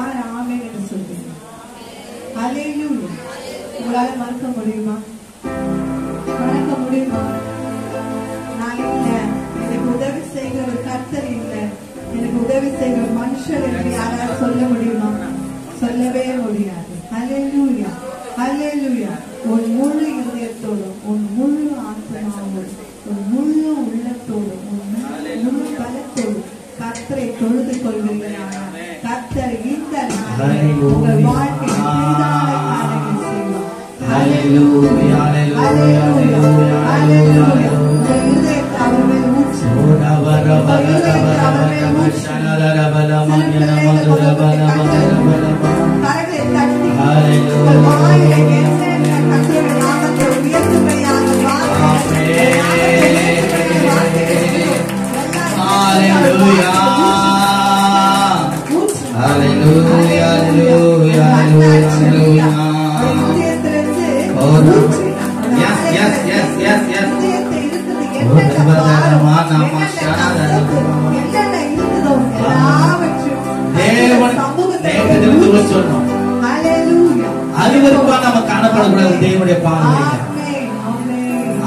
யார் ஆமென் என்று சொல்றீங்க? ஹல்லேலூயா. உங்களால மறக்க முடியுமா? மறக்க முடியுமா? நான் இல்ல, எனக்கு உதவி செய்கிற ஒரு கர்த்தர் இல்ல, எனக்கு உதவி செய்கிற மனுஷர் என்று யாராவது சொல்ல முடியுமா? சொல்லவே முடியாது. ஹல்லேலூயா, ஹல்லேலூயா. உன் முழு இதயத்தோடும், உன் முழு ஆத்மாவோடும், உன் முழு உள்ளத்தோடும், உன் முழு பலத்தோடும் கர்த்தரை தொழுது கொள்வீர்களானால் கர்த்தர் இந்த நாளில் உங்கள் வாழ்க்கையில் பெரிதான காரியங்களை செய்வார். ஹல்லேலூயா, ஹல்லேலூயா, ஹல்லேலூயா. உங்கள் இதயத்தை அவர் மேல் ஊற்று. உங்கள் இதயத்தை அவர் மேல் ஊற்று. கரங்களை தட்டி உங்கள் வாயிலை எண்ணெய் கர்த்தருடைய நாமத்தை உயர்த்தும்படியாக தேவனுடைய பார்வையில்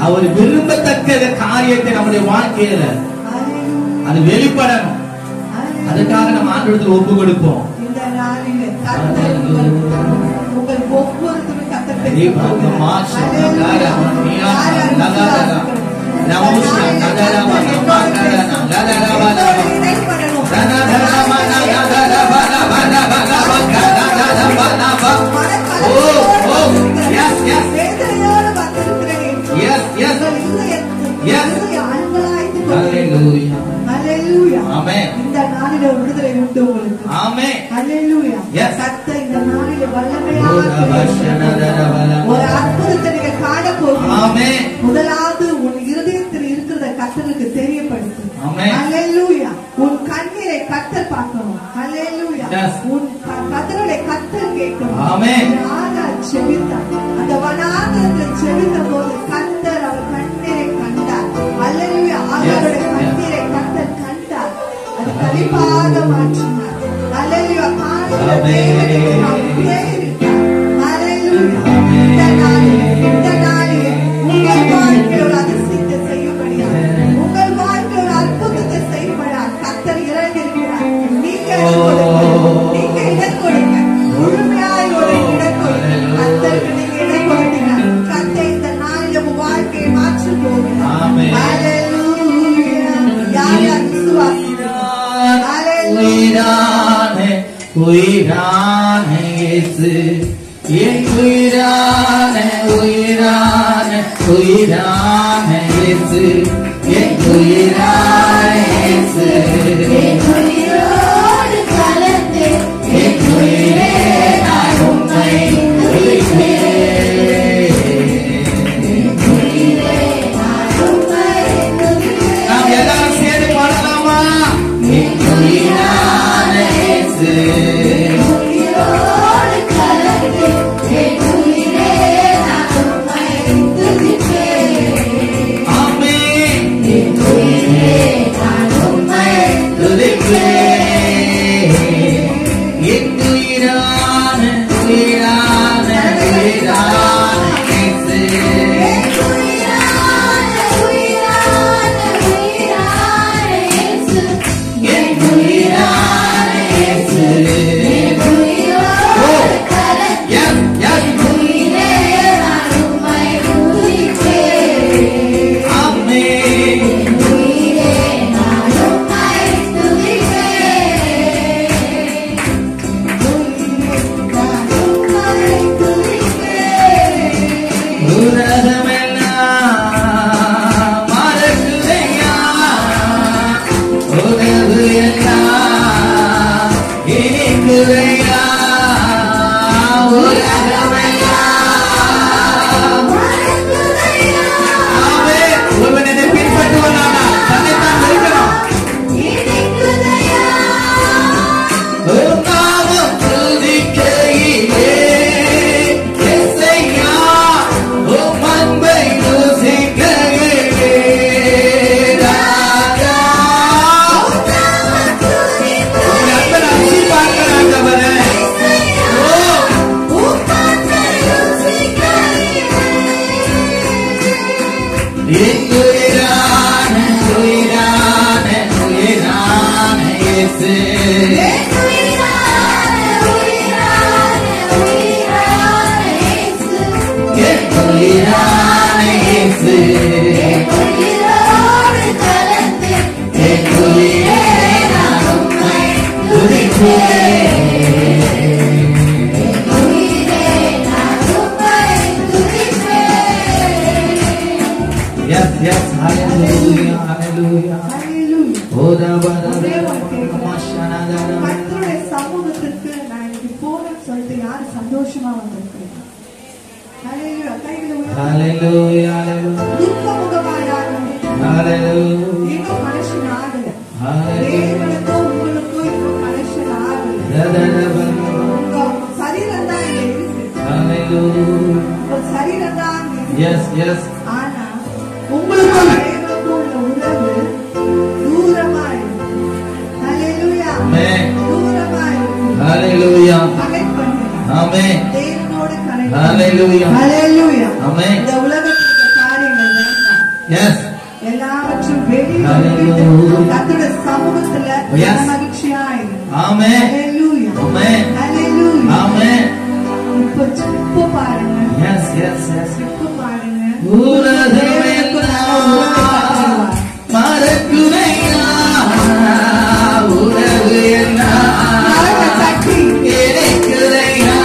அவர் விரும்பத்தக்க காரியத்தை நம்முடைய வாழ்க்கையில அது வெளிப்படணும். அதுக்காக நம்ம ஆண்டவரிடத்தில் ஒப்பு கொடுப்போம். இந்த நாளிலே கர்த்தர் உங்கள் ஒவ்வொருத்தரும் கர்த்தர் இந்த நாளிலே விடுதலை உண்டு உங்களுக்கு. கர்த்தர் இந்த நாளிலே வல்லமையாக ஒரு அற்புதத்தை நீங்க காண போகிறீங்க. முதலாவது உன் இருதயத்தில் இருக்கிறத கர்த்தருக்கு தெரியப்படுத்து. ஹல்லேலூயா. உன் கண்ணீரை கர்த்தர் பார்க்கணும். ஹல்லேலூயா. உன் கர்த்தருடைய கர்த்தர் கேட்கணும். ஆகார் செபித்தார். அந்த வனாந்தரத்தில் செபித்த போது கர்த்தர் அவர் கண்ணீரை கண்டார். ஹல்லேலூயா. ஆகாருடைய கண்ணீரை கர்த்தர் கண்டார். அது கலிப்பாக மாற்றினார். ஹல்லேலூயா. காணுகிற தேவனுக்கு நாம் தேவையில்லை. ஹல்லேலூயா. இந்த நாளிலே உங்கள் வாழ்க்கையில் ஒரு அதிசயத்தை செய்யும்படியாக, உங்கள் வாழ்க்கையில் ஒரு அற்புதத்தை செய்யும்படியாக கர்த்தர் இறங்கியிருக்கிறார். நீங்க இடம் கொடுங்க. முழுமையாய் ஒரு இடம் கொடுங்க. கர்த்தருக்கு நீங்க இடம் கொடுத்தீங்கன்னா கர்த்தர் இந்த நாளில் உங்க வாழ்க்கையை மாற்ற போகிறார். ஹல்லேலூயா. யார் யார் விசுவாசிக்கிறீர்கள்? ஹல்லேலூயா. உயிரான இயேசு என் உயிரான உயிரான உயிரான இயேசு என் உயிரான இயேசு என் உயிரோடு கலந்து என் உயிரே நான் உம்மை துதிப்பேன். என் உயிரே நான் உம்மை துதிப்பேன். நாம் எல்லாரும் சேர்ந்து பாடலாமா? என் உயிரான இயேசு உயிரோடு கலந்து என் உயிரே நான் உம்மை துதிப்பேன். ஆமென். என் உயிரே நான் உம்மை துதிப்பேன். என் உயிரான உயிரான உயிரான இயேசு என் உயிரான உயிரான உயிரான இயேசு என் உயிரான இயேசு என் உயிரோடு கலந்து என் உயிரே நான் உம்மை துதிப்பேன். ஆமென். என் உயிரே நான் உம்மை துதிப்பேன். நான் உம்மை துதிப்பேன். உலகமெல்லாம் மறக்குதையா, உணவு எல்லாம் இனிக்குதையா, உலகமெல்லாம் மறக்குதையா. ஆமென். ஒருவன் என்னை பின்பற்றுவானா தன்னைத்தான் வெறுக்கணும். இனிக்குதையா. உம் நாமம் துதிக்கையிலே இசையா, உம் அன்பை ருசிக்கையிலே ராஜா. உம் நாமம் Yes, yes, hallelujah, hallelujah. கர்த்தருடைய சமூகத்திற்கு நான் இன்னைக்கு போறேன்னு சொல்லிட்டு யாரு சந்தோஷமா வந்திருக்கிறேன்? Hallelujah, துக்க முகமாயாரு இன்னும் மனுஷன் ஆகல. தேவனுக்கும் உங்களுக்கும் இன்னும் மனுஷன் ஆகல. உங்க சரீரம் தான் இங்க இருக்கு. உங்க சரீரம் தான் இங்க இருக்கு. Yes, yes. ஆனா உங்களுக்கும் தேவனுக்கும் உள்ள உறவு தூரமா இருக்கு. ஹalleluya. Amen. தூரமா இருக்கு. Hallelujah. கனெக்ட் பண்ணுங்க. Amen. தேவனோடு கனெக்ட். Hallelujah. Hallelujah. Amen. இந்த உலகத்தின் காரியங்கள் வேண்டாம். Yes. எல்லாவற்றும் வெளியே கர்த்தருடைய சமூகத்துல மகிழ்ச்சியா இரு. Amen. Hallelujah. Amen. Hallelujah. Amen. இப்போ பாருங்க. Yes, yes, yes. இப்போ பாருங்க. உலகமெல்லாம் மறக்குதையா உறவு என்ன சக்தி கிடைக்குதையா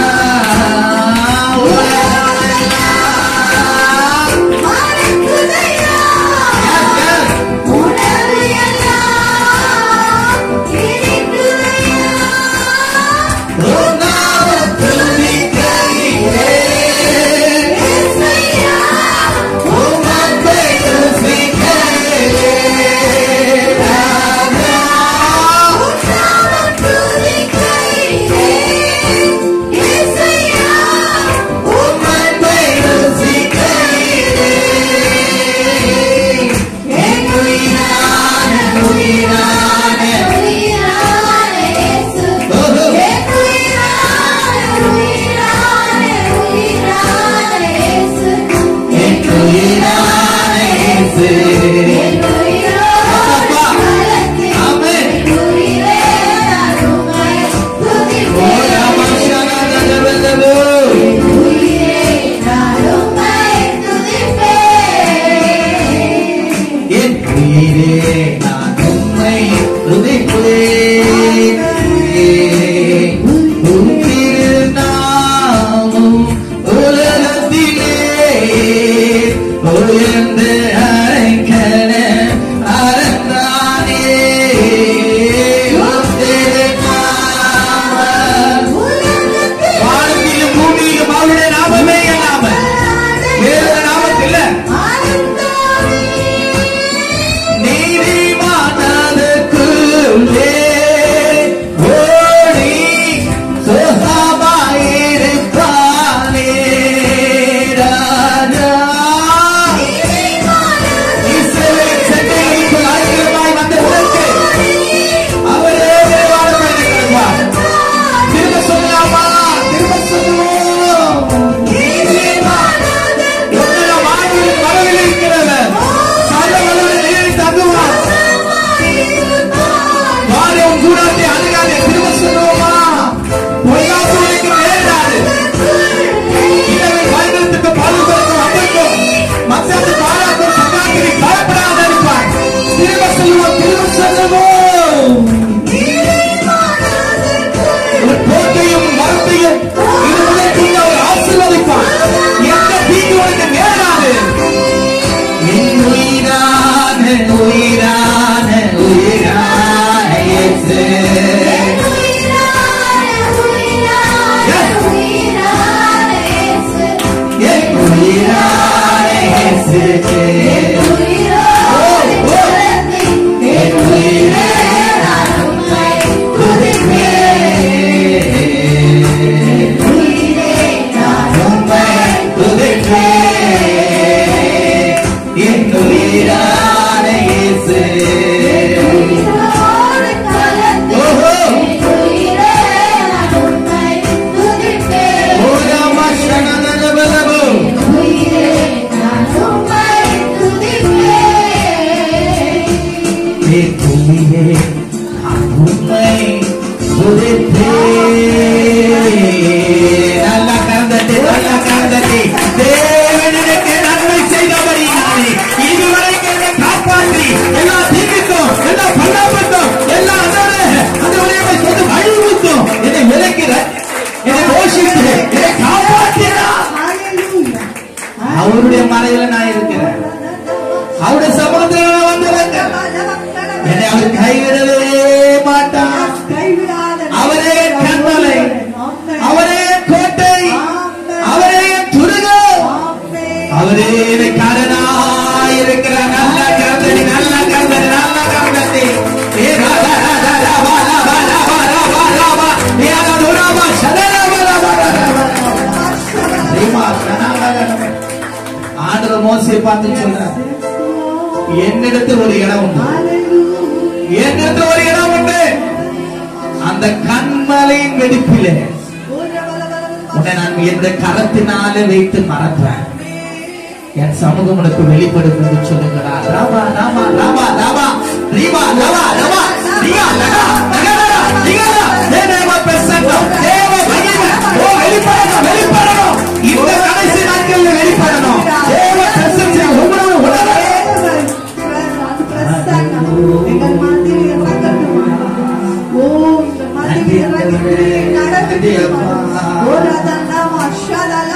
எல்லா தீமைக்கும் எல்லா பண்ணப்பட்டும் எல்லா அந்த வழியை சொல்லிட்டு வழி அவர் கைவிடவே மாட்டார். அவரே கண்மலை, அவரே கோட்டை, அவரே துருகம், அவரே காரணாயிருக்கிற நல்ல கர்த்தர், நல்ல கர்த்தர், நல்ல கர்த்தர். ஆண்டவர் மோசேயை பார்த்து சொல்றார், என்னிடத்தில் ஒரு இடம் உண்டு, என்னிடத்தில் ஒரு இடம் உண்டு, அந்த கண்மலையின் வெடிப்பிலே உன்னை நான் எந்த கரத்தினாலே வைத்து மறப்பேன், என் சமூகம் உனக்கு வெளிப்படும் என்று சொல்லுங்களா. ராமா ராமா ராமா ராமா ரீமா ராமா ராமா ரியா லகா லகா ரியா தேவ பிரசன்னம், தேவ மகிமை ஓ வெளிப்படணும், வெளிப்படணும். இந்த கடைசி நாட்களில் வெளிப்படணும். தேவ பிரசன்னம் உங்களோட உடனே எங்கள் மத்தியில் இறங்கட்டும். ஓ இந்த மத்தியில் இறங்கி நடக்கட்டும். ஓ ரதனமா ஷலல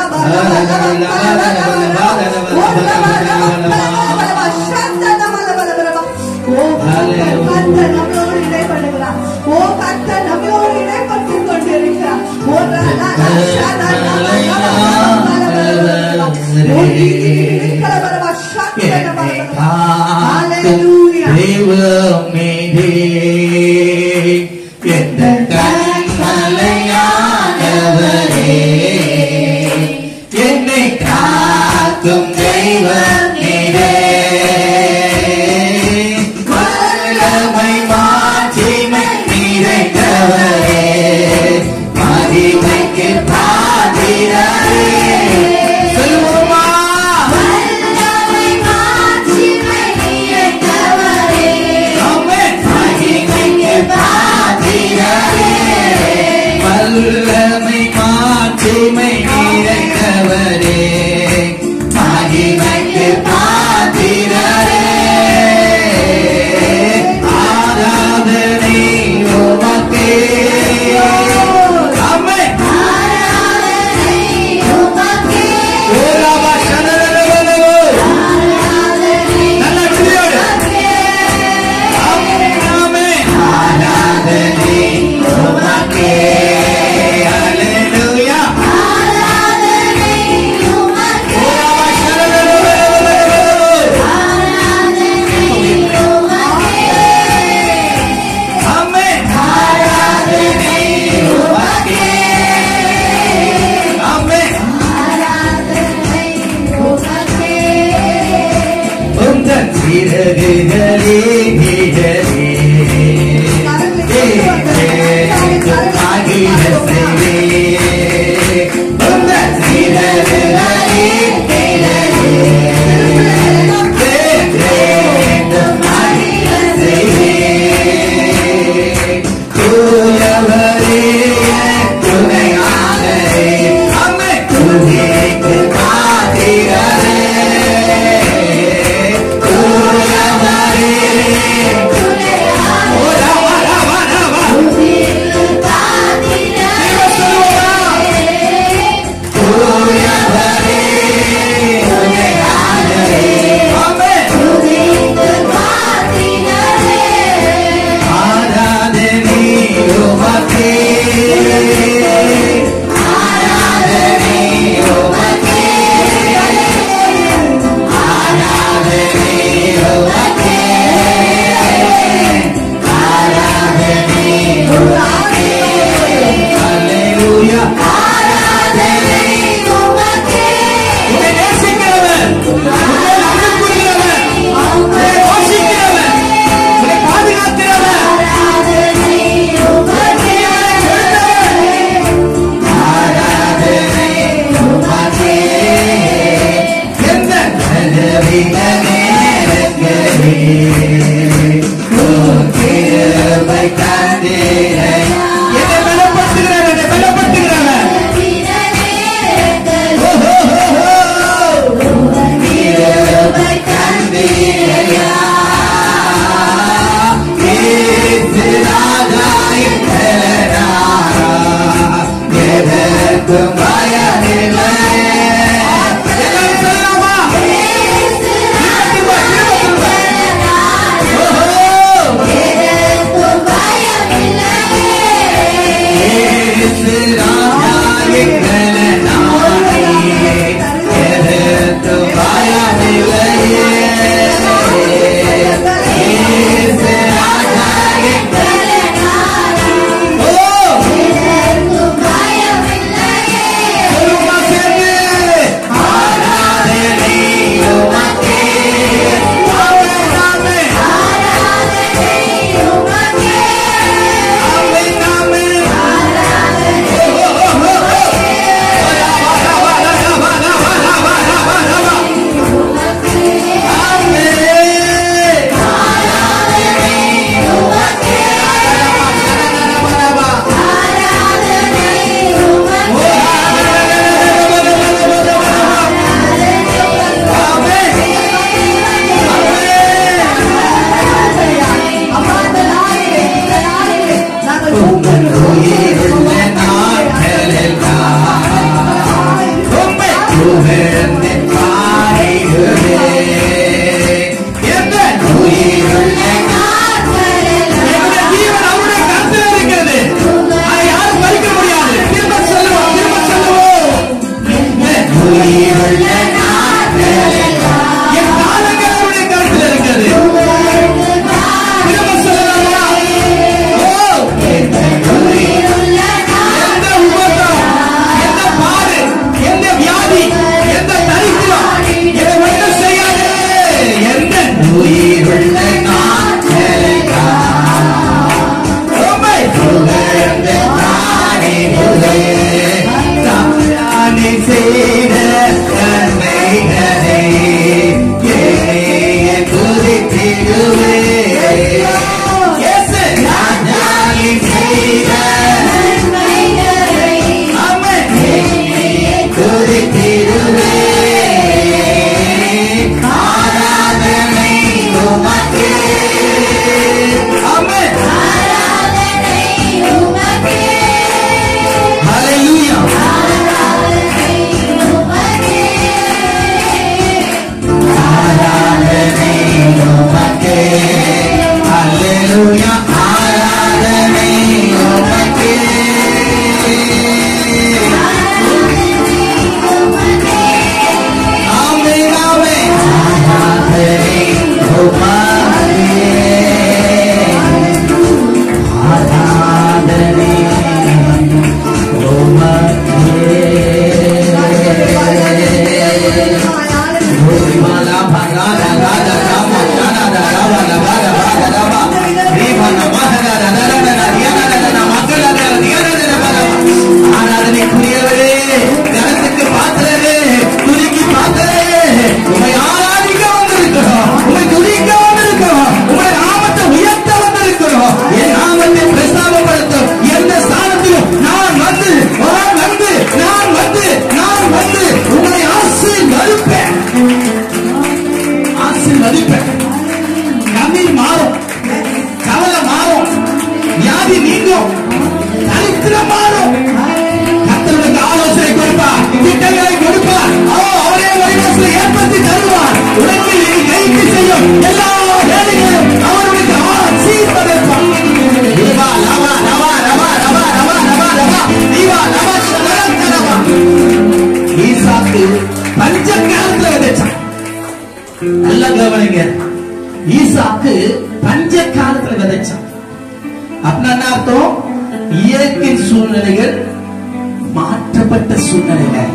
என்னை காக்கும் தெய்வம் நீரே, வல்லமை மாட்சிமை நிறைந்தவரே, மகிமைக்கு பாத்திரரே. சொல்லுவோமா? வல்லமை மாட்சிமை நிறைந்தவரே, ஆமென். எல்லாம் மாறும். கர்த்தருக்கு ஆலோசனை கொடுப்பார், திட்டங்களை கொடுப்பார், அவரே வழிவாசலை ஏற்படுத்தி தருவார். உலகில் கைக்கு செய்யும் எல்லா வேலைகளும் அவருக்கு ஆசீர்வதிப்பார். தேவா லவா லவா லவா லவா லவா லவா லவா தேவா லவா லவா. ஈசாக்கு பஞ்ச காலத்துல விதைச்சான். நல்லா கவனிங்க, ஈசாக்கு பஞ்ச காலத்துல விதைச்சான். அப்படின்னா அர்த்தம் இயற்கை சூழ்நிலைகள் மாற்றப்பட்ட சூழ்நிலைகள்.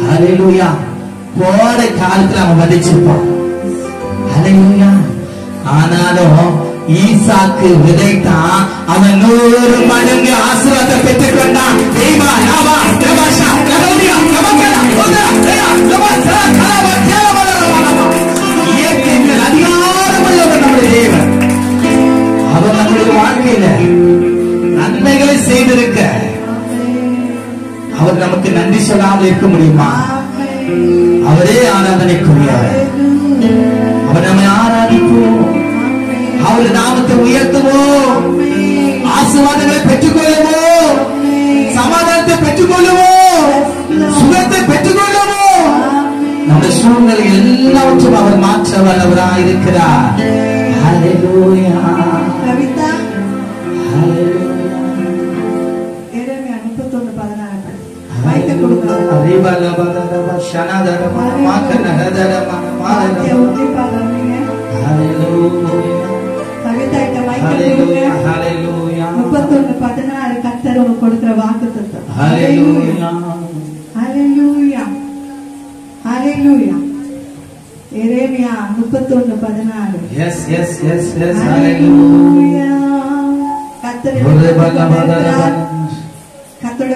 ஹல்லேலூயா. கோடை காலத்துல அவன் விதைச்சிருப்பான். ஹல்லேலூயா. ஆனாலும் ஈசாக்கு விதைத்தான், அவன் 100 மடங்கு ஆசீர்வாதத்தை பெற்றுக் கொண்டான். தேவா லாவா லவாஷா லவோதியா லவகலா ஓதா தேயா லவசா கலவா தேவலரவலமா. இயற்கையில் அதிகாரமுள்ளவர் நம்முடைய தேவன். அவர் நம்முடைய வாழ்க்கையில நன்மைகளை செய்திருக்க அவர் நமக்கு நன்றி சொல்லாமல் இருக்க முடியுமா? அவரே ஆராதனைக்குரியவர். அவர் நம்மை ஆராதிப்போம், அவர் நாமத்தை உயர்த்துவோம், ஆசீர்வாதங்களை பெற்றுக் கொள்ளுவோம், சமாதானத்தை பெற்றுக் கொள்ளுவோம், சுகத்தை பெற்றுக் கொள்ளுவோம். நம்முடைய சூழ்நிலை எல்லாவற்றும் அவர் மாற்ற வல்லவராய் இருக்கிறார். ஹல்லேலூயா. கவிதா ஹல்லேலூயா. எரேமியா 31:16 மைக்க கொடுங்க. அறிவலபதரப ஷனதரம மாகனதரம மாதரம. ஹல்லேலூயா. கவிதா இந்த மைக்க கொடுங்க. ஹல்லேலூயா. ஹல்லேலூயா. 31:16 கர்த்தர் உங்களுக்கு கொடுக்கிற வாக்குத்தத்தம். ஹல்லேலூயா. ஹல்லேலூயா. ஹல்லேலூயா. எரேமியா 31:16. Yes yes yes yes. ஹல்லேலூயா. கர்த்தருடைய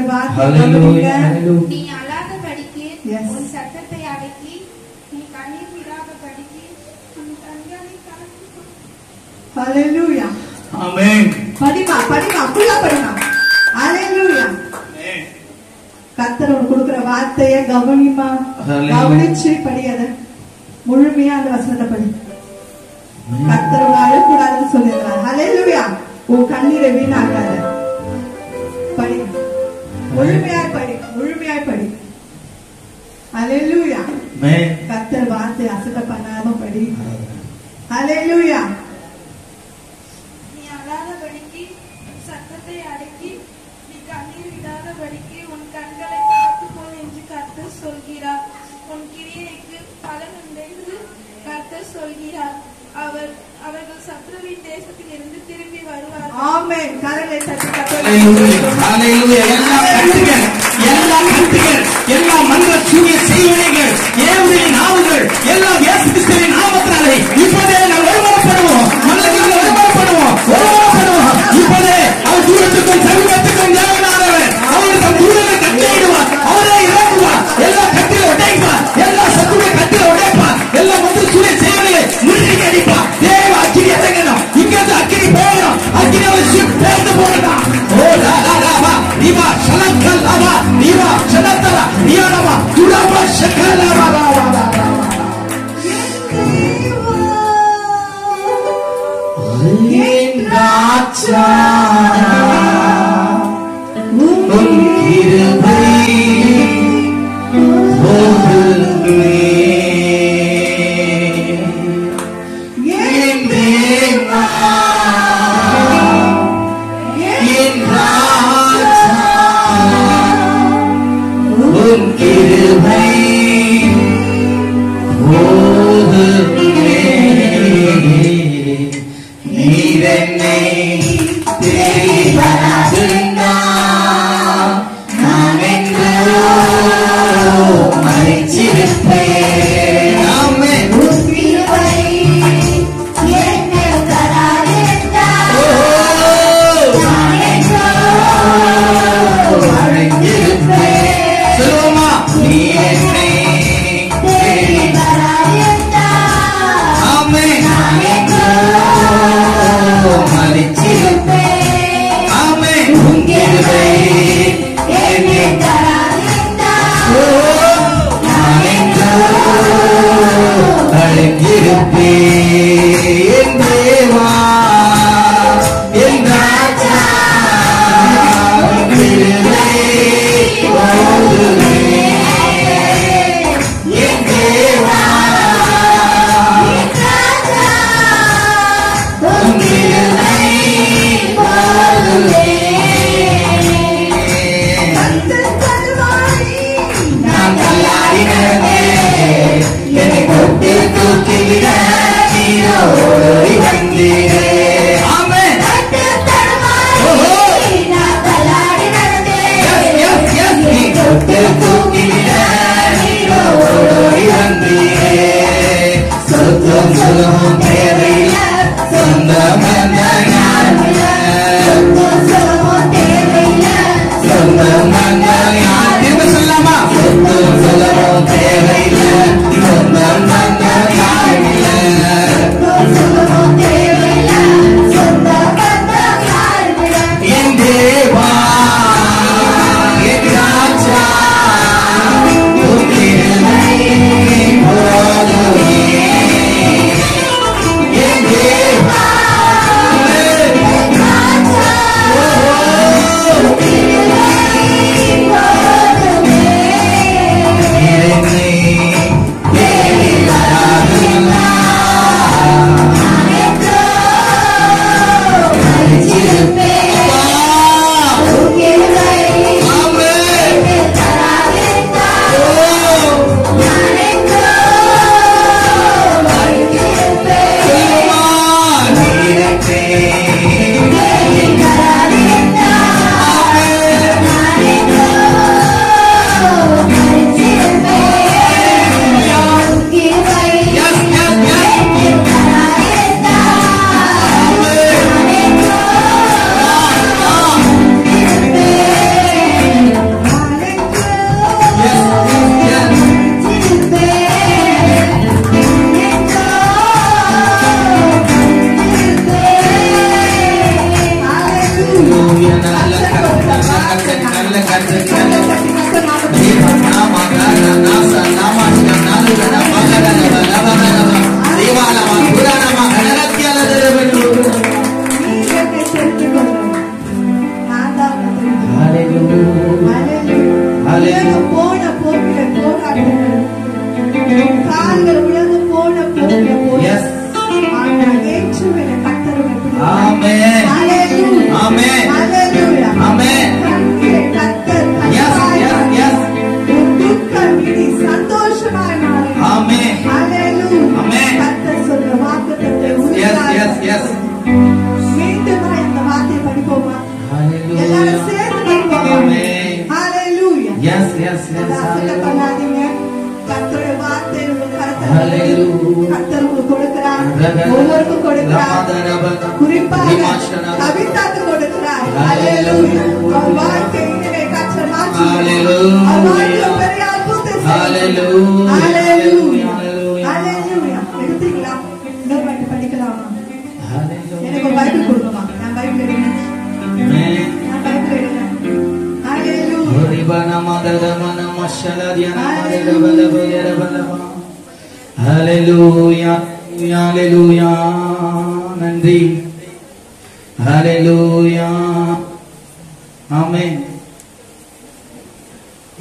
வார்த்தை ஹல்லேலூயா. நீ அழாதபடிக்கு Yes. உன் சத்தத்தை அடக்கி, நீ கண்ணீர் விடாதபடிக்கு உன் கண்களை காத்துக்கொள். ஹல்லேலூயா. ஆமென். படிமா ஃபுல்லா படிமா. ஹல்லேலூயா. கர்த்தர் உங்களுக்கு கொடுக்கிற வார்த்தையை கவனிமா, ஹல்லேலூயா. கவனிச்சு படியத முழுமையா அந்த வசனத்தை படி. கர்த்தர் அழக்கூடாதுன்னு சொல்லிடுறாரு. ஹல்லேலூயா. உன் கண்ணீரை வீணாக்காத, படி, முழுமையாய் படி, முழுமையாய் படி. ஹல்லேலூயா. ஆமென். கர்த்தர் வார்த்தை அசட்ட பண்ணாம படி. ஹல்லேலூயா. நீ அழாதபடிக்கு உன் சத்தத்தை அடக்கி, நீ கண்ணீர் விடாதபடிக்கு உன் கண்களை காத்துக்கொள் என்று கர்த்தர் சொல்கிறார். உன் கிரியைக்கு பலன் உண்டு என்று கர்த்தர் சொல்கிறார். அவர்கள் சத்ருவின் தேசத்தில் இருந்து திரும்பி வருவார்கள். ஆமென். கரங்களை தட்டி ஹல்லேலூயா. ஹல்லேலூயா. எல்லா கட்டுகள், எல்லா மந்திர சூரிய செய்வனைகள், ஏவுதலின் நாவுகள் எல்லாம் இயேசு கிறிஸ்துவின் நாமத்தினாலே இப்போதே நாம் ஒருமனப்படுவோம், மனதில் ஒருமனப்படுவோம், ஒருமனப்படுவோம். இப்போதே அவர் தூரத்துக்கும் சமீபத்துக்கும் தேவனானவர். அவர் தம் தூதரை கட்டளையிடுவார், அவரே இறங்குவார், எல்லா கட்டில உடைப்பார், எல்லா சத்துருவை கட்டில உடைப்பார், எல்லா மந்திர சூரிய செய்வனைகளை முறியடிக்க அடிப்பார். தேவ அக்கினி இறங்கணும், இங்கிருந்து அக்கினி போகணும், அக்கினி அவரை சுட்டேர்ந்து போகணும். ஓ லா லா லா வா நீவா ஷலக்கல் லவா நீவா ஷலத்தலா நீயானவா துடபா ஷக்கலா வா வா வா வா. என் ராஜா உன் கிருபை போதுமே. என் தேவா என் ராஜா உன் கிருபை போதுமே. நீர் என்னை தேடி வந்தீரே. ஆமென். ஓஹோ. Yes, yes, நீ தொட்டு தூக்கிட நீரோடி வந்தீரே. சொத்தும் சுகமும் தேவையில்ல, சொந்த பந்த ஞானமில்ல. சொந்த பந்த ஞானம் திரும்ப சொல்லலாமா? சொத்தும் சுகமும் தேவையில்ல, சொந்த பந்த ஞானமில்ல. என் தேவா, என் ராஜா, உன் கிருபை போதுமே. என் தேவா, என்னை தேடி வராதல்லா. Hallelujah, hallelujah, நன்றி. Hallelujah, ஆமென்.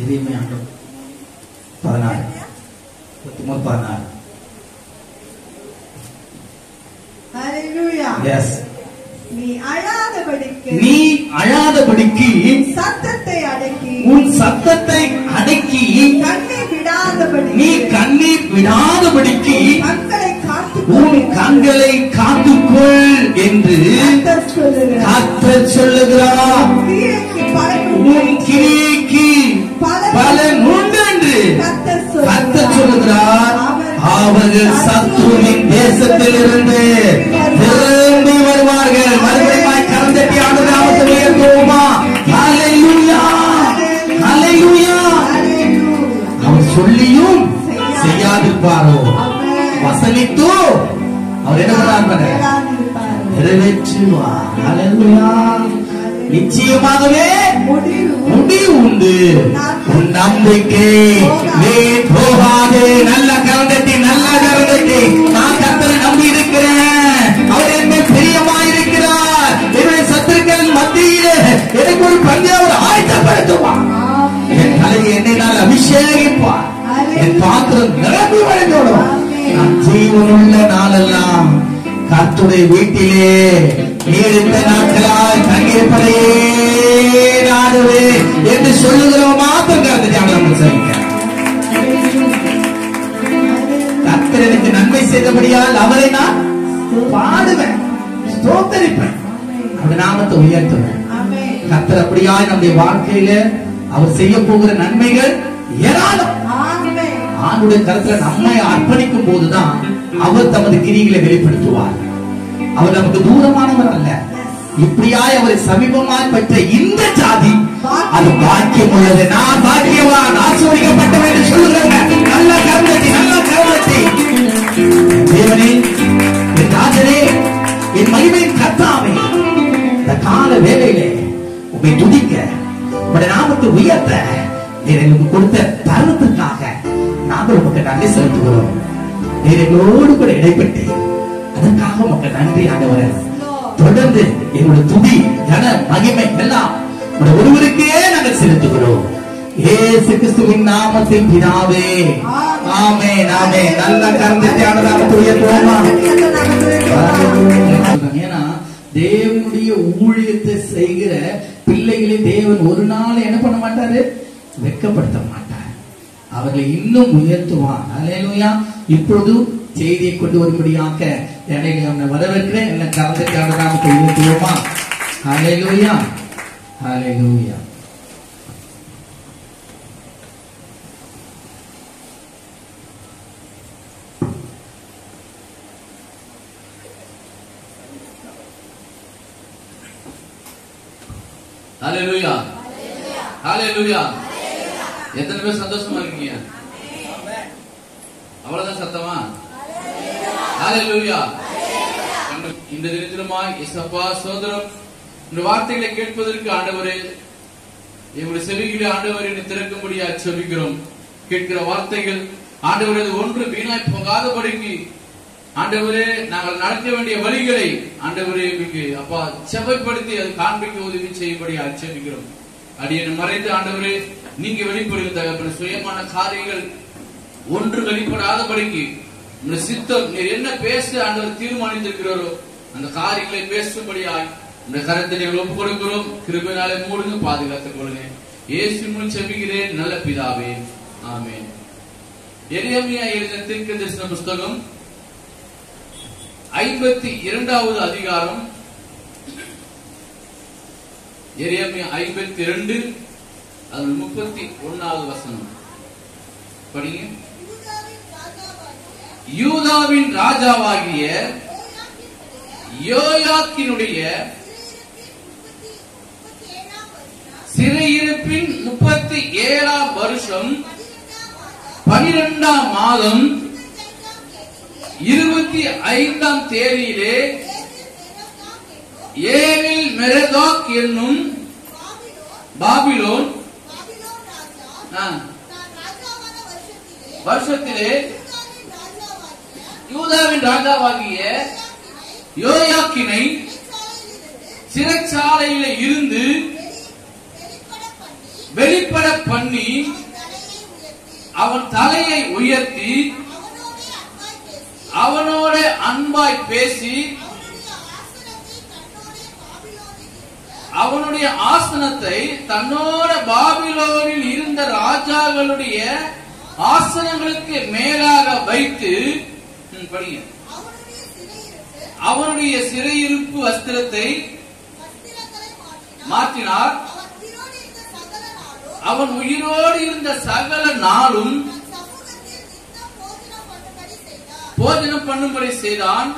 எதையுமே ஆண்டவர் 16 Hallelujah. Yes. நீ அழாதபடிக்கு சத்தத்தை அடக்கி உன் சத்தத்தை அடக்கி நீ கண்ணீர் விடாதபடிக்கு உன் கண்களை காத்துக்கொள் என்று கர்த்தர் சொல்லுகிறார். உன் கிரியைக்கு பலன் உண்டு என்று கர்த்தர் சொல்லுகிறார். அவர்கள் சத்துருவின் தேசத்தில் இருந்து திரும்பி வருவார்கள். மறுபடியும் கரந்தட்டி ஆண்டு நாமத்தை உயர்த்துவோமா? ஹல்லேலூயா, ஹல்லேலூயா. அவர் சொல்லியும் செய்யாதிருப்பாரோ, வசனித்தோ அவர் என்ன பண்ணார்? நிறைவேற்றுவார். ஹல்லேலூயா. நிச்சயமாகவே முடிவு உண்டு. உன் நம்பிக்கை நீ போகாது. நல்ல கரந்தட்டி, நல்ல கரந்தட்டி. நான் கர்த்தரை நம்பி இருக்கிறேன். அவர் என்னை பிரியமாயிருக்கிறார். என்னுடைய சத்துருக்களின் மத்தியிலே எனக்கு ஒரு பங்கை அவர் ஆயத்தப்படுத்துவார். என் தலையை எண்ணெயினால் அபிஷேகிப்பார். என் பாத்திரம் நிரம்பி வழிந்தோடும். நான் ஜீவனுள்ள நாளெல்லாம் கர்த்தருடைய வீட்டிலே நீடித்த நாட்களால் தங்கியிருப்பதையே நாடுவே என்று சொல்லுகிறோம். மாத்திரம் கர்த்தர் எனக்கு நன்மை செய்தபடியால் அவரை நான் பாடுவேன். ஸ்தோத்தரிப்பேன், அவருடைய நாமத்தை உயர்த்துவேன். ஆமென். கர்த்தர் அப்படியாய் நம்முடைய வாழ்க்கையில அவர் செய்ய போகிற நன்மைகள் ஏராளம். ஆமென். ஆண்டுடைய கருத்துல நம்மை அர்ப்பணிக்கும் போதுதான் அவர் தமது கிரிகளை வெளிப்படுத்துவார். அவர் நமக்கு தூரமானவர் அல்ல. இப்படியாய் அவரை சமீபமாய் பெற்ற இந்த ஜாதி அது பாக்கியம் உள்ளது. நான் பாக்கியவான், ஆசீர்வதிக்கப்பட்டவன் என்று சொல்லுங்க. நல்ல கருணை, நல்ல கருணை. தேவனே, என் ராஜனே, என் மகிமையின் கர்த்தாவே, இந்த கால வேளையிலே உம்மை துதிக்க, உம்முடைய நாமத்தை உயர்த்த நீர் எங்களுக்கு கொடுத்த தருணத்திற்காக நாங்கள் உமக்கு நன்றி செலுத்துகிறோம். நீர் எங்களோடு கூட இடைப்பட்டு அதற்காக உமக்கு நன்றி ஆண்டவரே. தொடர்ந்து எங்களுடைய துதி, கன, மகிமை எல்லாம் உம்முடைய ஒருவருக்கே நாங்கள் செலுத்துகிறோம். இயேசு கிறிஸ்துவின் நாமத்தில் பிதாவே, ஆமென், ஆமென். நல்ல கருணை நாமத்தை உயர்த்துவோமா? ஏன்னா தேவனுடைய ஊழியத்தை செய்கிற பிள்ளைகளை தேவன் ஒரு நாள் என்ன பண்ண மாட்டாரு? வெட்கப்படுத்த மாட்டார். அவர்களை இன்னும் உயர்த்துவான். அல்லேலூயா. இப்பொழுது செய்தியை கொண்டு வரும்படியாக என்னை வரவேற்கிறேன். என்ன கருத்துக்கான நாமத்தை உயர்த்துவோமா? அல்லேலூயா, அல்லேலூயா. ஹல்லேலூயா, ஹல்லேலூயா. எத்தனை பேர் சந்தோஷமா இருக்கீங்க? அவ்வளவுதான் சத்தமா? ஹல்லேலூயா. இந்த தினத்திலுமாய் இயேசுப்பா சோதரம் இந்த வார்த்தைகளை கேட்பதற்கு ஆண்டவரே, எங்களுடைய செவிகளை ஆண்டவரே நீ திறக்கும்படியா செபிக்கிறோம். கேட்கிற வார்த்தைகள் ஆண்டவரே ஒன்று வீணாய் போகாதபடிக்கு ஆண்டவரே நாங்கள் நடக்க வேண்டிய வழிகளை ஆண்டவரே அப்பா செவைப்படுத்தி அது காண்பிக்க உதவி செய்யும்படியா செபிக்கிறோம். அடியனை மறைத்து ஆண்டவரே நீங்க வெளிப்படுத்த சுயமான காரியங்கள் ஒன்று வெளிப்படாதபடிக்கு சித்தம் நீர் என்ன பேச ஆண்டவர் தீர்மானித்திருக்கிறாரோ அந்த காரியங்களை பேசும்படியாய் இந்த கரத்தை நீங்கள் ஒப்புக் கொடுக்கிறோம். கிருபையினாலே மூடுங்க, பாதுகாத்துக் கொள்ளுங்க. இயேசுவின் செபிக்கிறேன் நல்ல பிதாவே, ஆமென். எரேமியா எழுதின தீர்க்கதரிசன புஸ்தகம் 52வது அதிகாரம். எரேமியா 52 அது 31வது வசனம் படிங்க. யூதாவின் ராஜாவாகிய யோயாக்கினுடைய சிறையிருப்பின் 37ஆம் வருஷம் 12ஆம் மாதம் 25ஆம் தேதியிலே ஏவில் மெரதோக் என்னும் பாபிலோன் வருஷத்திலே யூதாவின் ராஜாவாகிய யோயாக்கினை சிறைச்சாலையில இருந்து வெளிப்பட பண்ணி அவன் தலையை உயர்த்தி அவனோட அன்பாய் பேசி அவனுடைய ஆசனத்தை தன்னோட பாபிலோனில் இருந்த ராஜாக்களுடைய ஆசனங்களுக்கு மேலாக வைத்து அவனுடைய சிறையிருப்பு வஸ்திரத்தை மாற்றினார். அவன் உயிரோடு இருந்த சகல நாளும் போஜனம் பண்ணும்படி செய்தான்.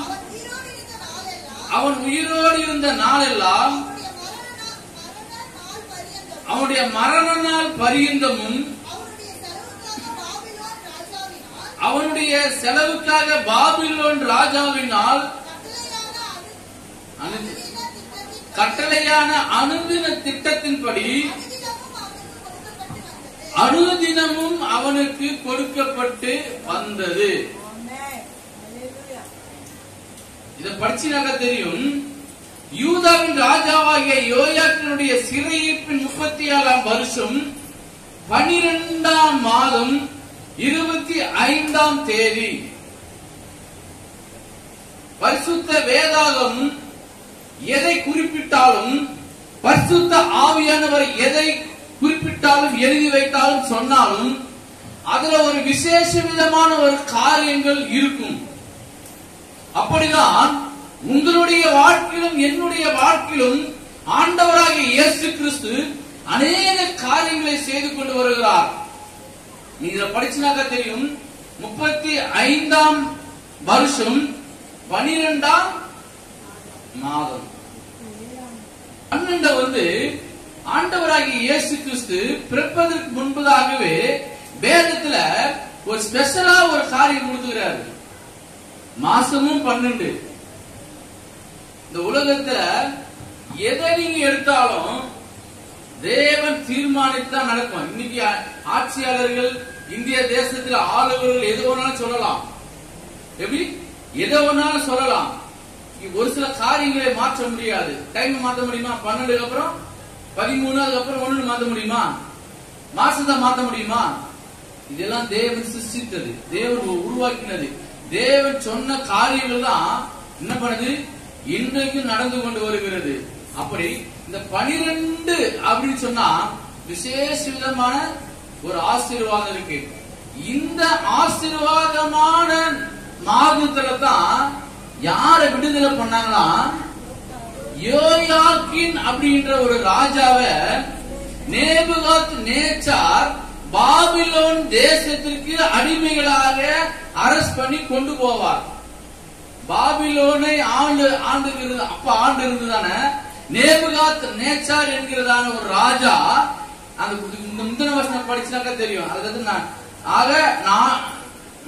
அவன் உயிரோடு இருந்த நாளெல்லாம் அவனுடைய மரண நாள் பரியந்தமும் அவனுடைய செலவுக்காக பாபிலோன் ராஜாவினால் கட்டளையான அனுதின திட்டத்தின்படி அனுதினமும் அவனுக்கு கொடுக்கப்பட்டு வந்தது. இதை படிச்சினாக்க தெரியும். யூதாவின் ராஜாவாகிய யோயாக்கினுடைய சிறையிருப்பின் 37ஆம் வருஷம் 12ஆம் மாதம் 25ஆம் தேதி பரிசுத்த வேதாகம் எதை குறிப்பிட்டாலும், பரிசுத்த ஆவியானவர் எதை குறிப்பிட்டாலும், எழுதி வைத்தாலும் சொன்னாலும் அதுல ஒரு விசேஷ விதமான ஒரு காரியங்கள் இருக்கும். அப்படிதான் உங்களுடைய வாழ்க்கையிலும் என்னுடைய வாழ்க்கையிலும் ஆண்டவராகிய இயேசு கிறிஸ்து அநேக காரியங்களை செய்து கொண்டு வருகிறார். நீங்க படிச்சுனாக்க தெரியும். 35ஆம் வருஷம் 12ஆம் மாதம் 12 ஆண்டவராகிய இயேசு கிறிஸ்து பிறப்பதற்கு முன்பதாகவே வேதத்துல ஒரு ஸ்பெஷலா ஒரு காரியம் கொடுத்துக்கிறாரு. மாசமும் 12. இந்த உலகத்துல எதை நீங்க எடுத்தாலும் தேவன் தீர்மானித்தான் நடக்கும். இன்னைக்கு ஆட்சியாளர்கள், இந்திய தேசத்தில் ஆளுநர்கள் எது வேணாலும் சொல்லலாம். எப்படி எதை வேணாலும் சொல்லலாம். ஒரு சில காரியங்களை மாற்ற முடியாது. டைம் மாற்ற முடியுமா? 12 அப்புறம் 13, அதுக்கப்புறம் 1 மாற்ற முடியுமா? மாசத்தை மாற்ற முடியுமா? இதெல்லாம் தேவன் சிருஷ்டித்தது, தேவன் உருவாக்கினது. தேவன் சொன்ன காரியங்கள் தான் என்ன பண்ணுது, இன்றைக்கு நடந்து கொண்டு வருகிறது. அப்படி இந்த 12 அப்படின்னு சொன்னா விசேஷ விதமான ஒரு ஆசீர்வாதம் இருக்கு. இந்த ஆசீர்வாதமான மாதத்துல தான் யாரை விடுதலை பண்ணாங்கன்னா, யோயாக்கீன் அப்படின்ற ஒரு ராஜாவை நேபுகாத் நேச்சார் பாபிலோன் தேசத்திற்கு அடிமைகளாக அரஸ்ட் பண்ணி கொண்டு போவார். பாபிலோனை ஆண்டு இருந்ததான நேபுகாத் நேச்சார் என்கிறதான ஒரு ராஜா, அந்த முந்தின வசனம் படிச்சாக்க தெரியும். அதாவது ஆக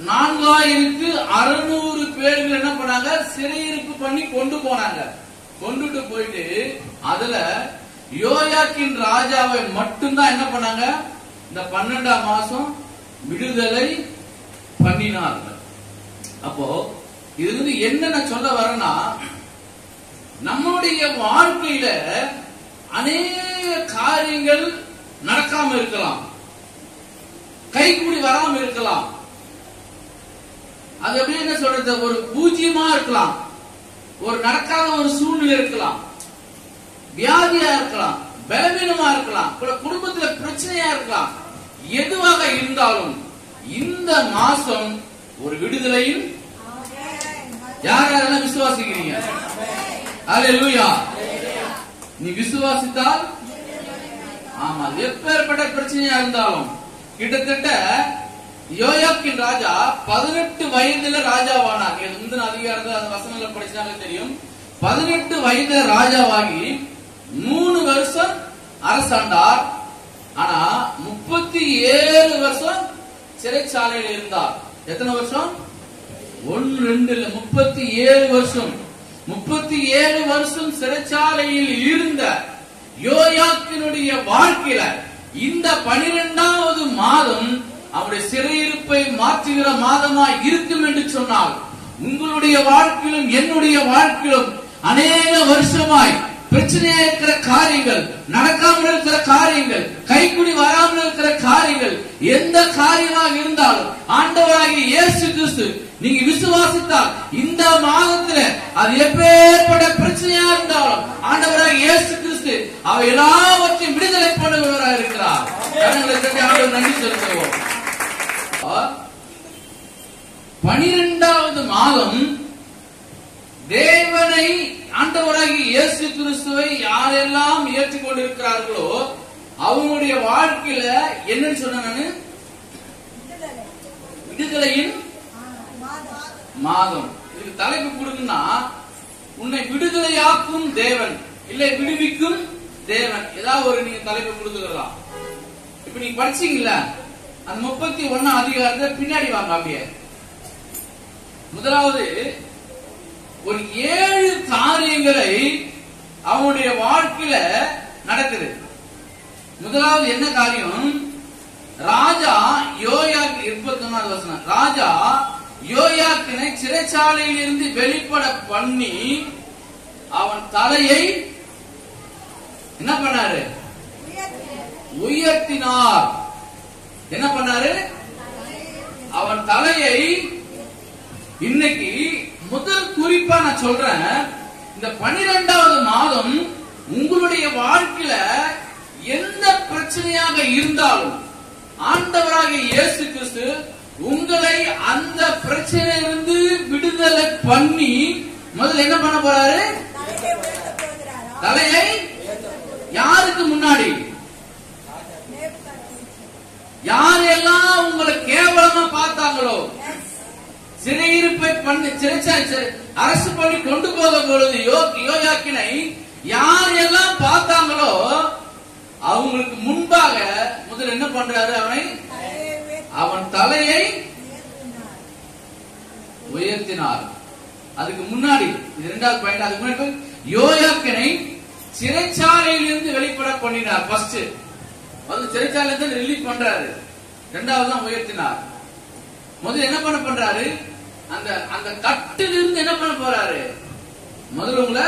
4600 பேர்கள் என்ன பண்ணாங்க, சிறையிருப்பு பண்ணி கொண்டு போனாங்க. கொண்டுட்டு போயிட்டு அதுல யோயாக்கீன் ராஜாவை மட்டும்தான் என்ன பண்ணாங்க, இந்த 12ஆம் மாசம் விடுதலை பண்ணினார்கள். அப்போ இது என்ன சொல்ல வரேன்னா, நம்முடைய வாழ்க்கையில அநேக காரியங்கள் நடக்காம இருக்கலாம், கைகூடி வராம இருக்கலாம். அது எப்படி என்ன சொல்றது, ஒரு பூஜ்யமா இருக்கலாம், ஒரு நடக்காத ஒரு சூழ்நிலை இருக்கலாம், வியாதியா இருக்கலாம், பலவீனமா இருக்கலாம், குடும்பத்துல பிரச்சனையா இருக்கலாம். எதுவாக இருந்தாலும் இந்த மாசம் ஒரு விடுதலையும் யாரெல்லாம் விசுவாசிக்கிறீங்க? அல்லேலூயா. நீ விசுவாசித்தால், ஆமா, எப்பேற்பட்ட பிரச்சனையா இருந்தாலும். கிட்டத்தட்ட யோயாக்கீன் ராஜா 18 வயதுல ராஜாவானார். முந்தின அதிகாரத்தில் அந்த வசனங்களை படிச்சாலே தெரியும். 18 வயதுல ராஜாவாகி 3 வருஷம் அரசாண்டார். ஆனா 37 வருஷம் சிறைச்சாலையில் இருந்தார். எத்தனை வருஷம்? 1, 2 இல்ல, 37 வருஷம். 37 வருஷம் சிறைச்சாலையில் இருந்த யோயாக்கீனுடைய வாழ்க்கையில இந்த 12ஆவது மாதம் அவருடைய சிறையிருப்பை மாற்றுகிற மாதமா இருக்கும் என்று சொன்னால், உங்களுடைய வாழ்க்கையிலும் என்னுடைய வாழ்க்கையிலும் அநேக வருஷமாய் பிரச்சனையா இருக்கிற காரியங்கள், நடக்காமல் இருக்கிற காரியங்கள், கைக்குடி வராமல் இருக்கிற காரியங்கள், எந்த காரியமாக இருந்தாலும் ஆண்டவராகிய இயேசு கிறிஸ்து நீங்க விசுவாசித்தால் இந்த மாதத்துல அது எப்பேற்பட்ட பிரச்சனையா இருந்தாலும் ஆண்டவராகிய இயேசு கிறிஸ்து அவை எல்லாவற்றையும் விடுதலை பண்ணுகிறவராக இருக்கிறார். நன்றி செலுத்துவோம். 12ஆவது மாதம் தேவனை, ஆண்டவராகிய இயேசு கிறிஸ்துவை யாரெல்லாம் ஏற்றுக்கொண்டிருக்கிறார்களோ அவங்களுடைய வாழ்க்கையில என்னன்னு சொன்ன நானு, விடுதலையின் மாதம். இதுக்கு தலைப்பு கொடுக்குன்னா, உன்னை விடுதலையாக்கும் தேவன், இல்லை விடுவிக்கும் தேவன், ஏதாவது ஒரு நீங்க தலைப்பு கொடுத்துக்கலாம். இப்ப நீங்க படிச்சீங்கல்ல அந்த 31ஆம் அதிகாரத்தை பின்னாடி வாங்க. அப்படியே முதலாவது ஒரு 7 காரியங்களை அவனுடைய வாழ்க்கையில நடக்குது. முதலாவது என்ன காரியம்? ராஜா யோயாக்கீன் 21ஆவது வசனம், ராஜா யோயாக்கீனை சிறைச்சாலையில் இருந்து வெளிப்பட பண்ணி அவன் தலையை என்ன பண்ணாரு? உயர்த்தினார். என்ன பண்ணாரு? அவன் தலையை. இன்னைக்கு முதல் குறிப்பா நான் சொல்றேன், இந்த 12ஆவது மாதம் உங்களுடைய வாழ்க்கையில எந்த பிரச்சனையாக இருந்தாலும் ஆண்டவராகிய இயேசு கிறிஸ்து உங்களை அந்த பிரச்சனையிலிருந்து விடுதலை பண்ணி முதல்ல என்ன பண்ண போறாரு? தலையை யாருக்கு முன்னாடி? யாரெல்லாம் உங்களை கேவலமா பார்த்தாங்களோ, சிறையிருப்பை பண்ணி அரசு பண்ணி கொண்டு போக பொழுது யோயாக்கினை யாரெல்லாம் பார்த்தாங்களோ அவங்களுக்கு முன்பாக முதல்ல என்ன பண்றாரு? அவன் தலையை உயர்த்தினார். அதுக்கு முன்னாடி இரண்டாவது பாயிண்ட், அதுக்கு முன்னாடி யோயாக்கினை சிறைச்சாலையிலிருந்து வெளிப்பட பண்ணினார். ஃபர்ஸ்ட் வந்து சிறைச்சாலையிலிருந்து ரிலீஃப் பண்றாரு. இரண்டாவது தான் உயர்த்தினார். முதல்ல என்ன பண்றாரு? அந்த கட்டிலிருந்து என்ன பண்ண போறாரு? முதல்ல உங்களை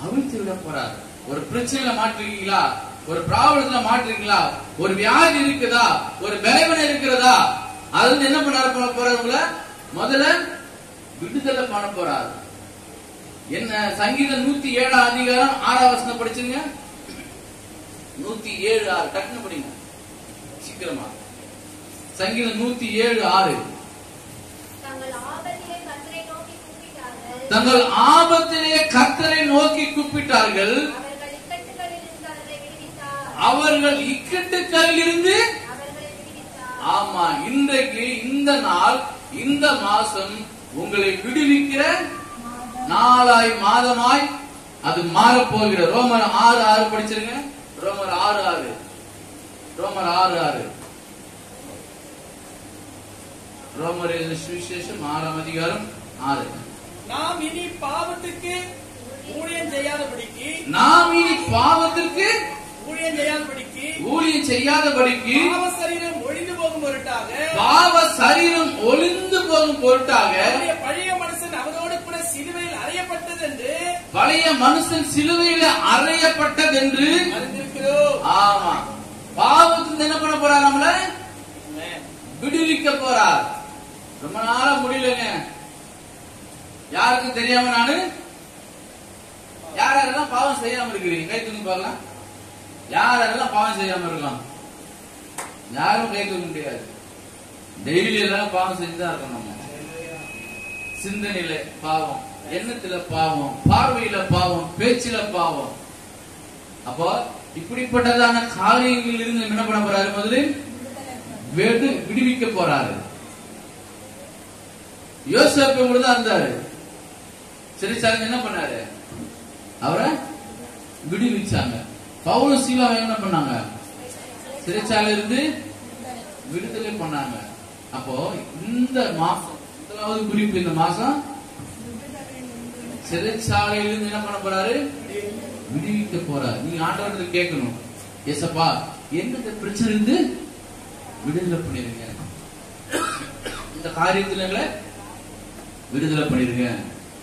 அவிழ்த்து விட போறாரு. ஒரு பிரச்சனையில மாட்டிருக்கீங்களா? ஒரு ப்ராப்ளத்துல மாட்டிருக்கீங்களா? ஒரு வியாதி இருக்குதா? ஒரு பலவீனம் இருக்கிறதா? அது என்ன பண்ண போறாரு? உங்களை முதல்ல விடுதலை பண்ண போறாரு. என்ன? சங்கீதம் 107 அதிகாரம் 6 வசனம் படிச்சுங்க. 107:6 டக்குன்னு படிங்க சீக்கிரமா. சங்கீதம் 107:6. தங்கள் ஆபத்திலே கர்த்தரை நோக்கி கூப்பிட்டார்கள், அவர்கள் இக்கட்டுகளில் இருந்து. ஆமா, இன்றைக்கு இந்த நாள், இந்த மாசம் உங்களை விடுவிக்கிற நாளாய் மாதமாய் அது மாறப்போகிற. ரோமர் 6:6 படிச்சிருங்க. ரோமர் 6:6. ரோமர் 6:6. ரோமர் சுவிசேஷம் 6ஆம் அதிகாரம் 6. நாம் இனி பாவத்துக்கு ஊழியம் செய்யாதபடிக்கு, ஊழியம் செய்யாதபடிக்கு பாவ சரீரம் ஒழிந்து போகும் பொருட்டாக பழைய மனுஷன் அவரோடு கூட சிலுவையில் அறையப்பட்டதென்று, பழைய மனுஷன் சிலுவையில் அறையப்பட்டதென்று அறிந்திருக்கிறோம். ஆமா, பாவத்திலிருந்து என்ன பண்ண போறார்? நம்மள விடுவிக்க போறார். ரொம்ப நாளா முடியலங்க. யாருக்கும் தெரியாம நானு யாரெல்லாம் பாவம் செய்யாம இருக்கிறீங்க? கை தூக்கி பார்க்கலாம். யாரெல்லாம் பாவம் செய்யாம இருக்கலாம்? யாரும் கை தூக்க முடியாது. டெய்லி எல்லாம் பாவம் செஞ்சுதான் இருக்கணும். நம்ம சிந்தனையில பாவம், எண்ணத்துல பாவம், பார்வையில பாவம், பேச்சில பாவம். அப்போ இப்படிப்பட்டதான காரியங்களில் இருந்து என்ன பண்ண போறாரு? முதலில் விடுவிக்க போறாரு. யோசேப்பு தான் இருந்தாரு. சிறைச்சாலை என்ன பண்ணாரு? அவரை விடுவிச்சாங்க. பவுலும் சீலாவை என்ன பண்ணாங்க? சிறைச்சாலையில இருந்து விடுதலை பண்ணாங்க. அப்போ இந்த மாசம் முதலாவது குறிப்பு, இந்த மாசம் சிறைச்சாலையிலிருந்து என்ன பண்ண போறாரு? விடுவிக்க போறாரு. நீங்க ஆண்டவர்கிட்ட கேட்கணும், ஏசப்பா என்ன பிரச்சனை இருந்து விடுதலை பண்ணிருங்க, இந்த காரியத்துல விடுதலை பண்ணிருங்க.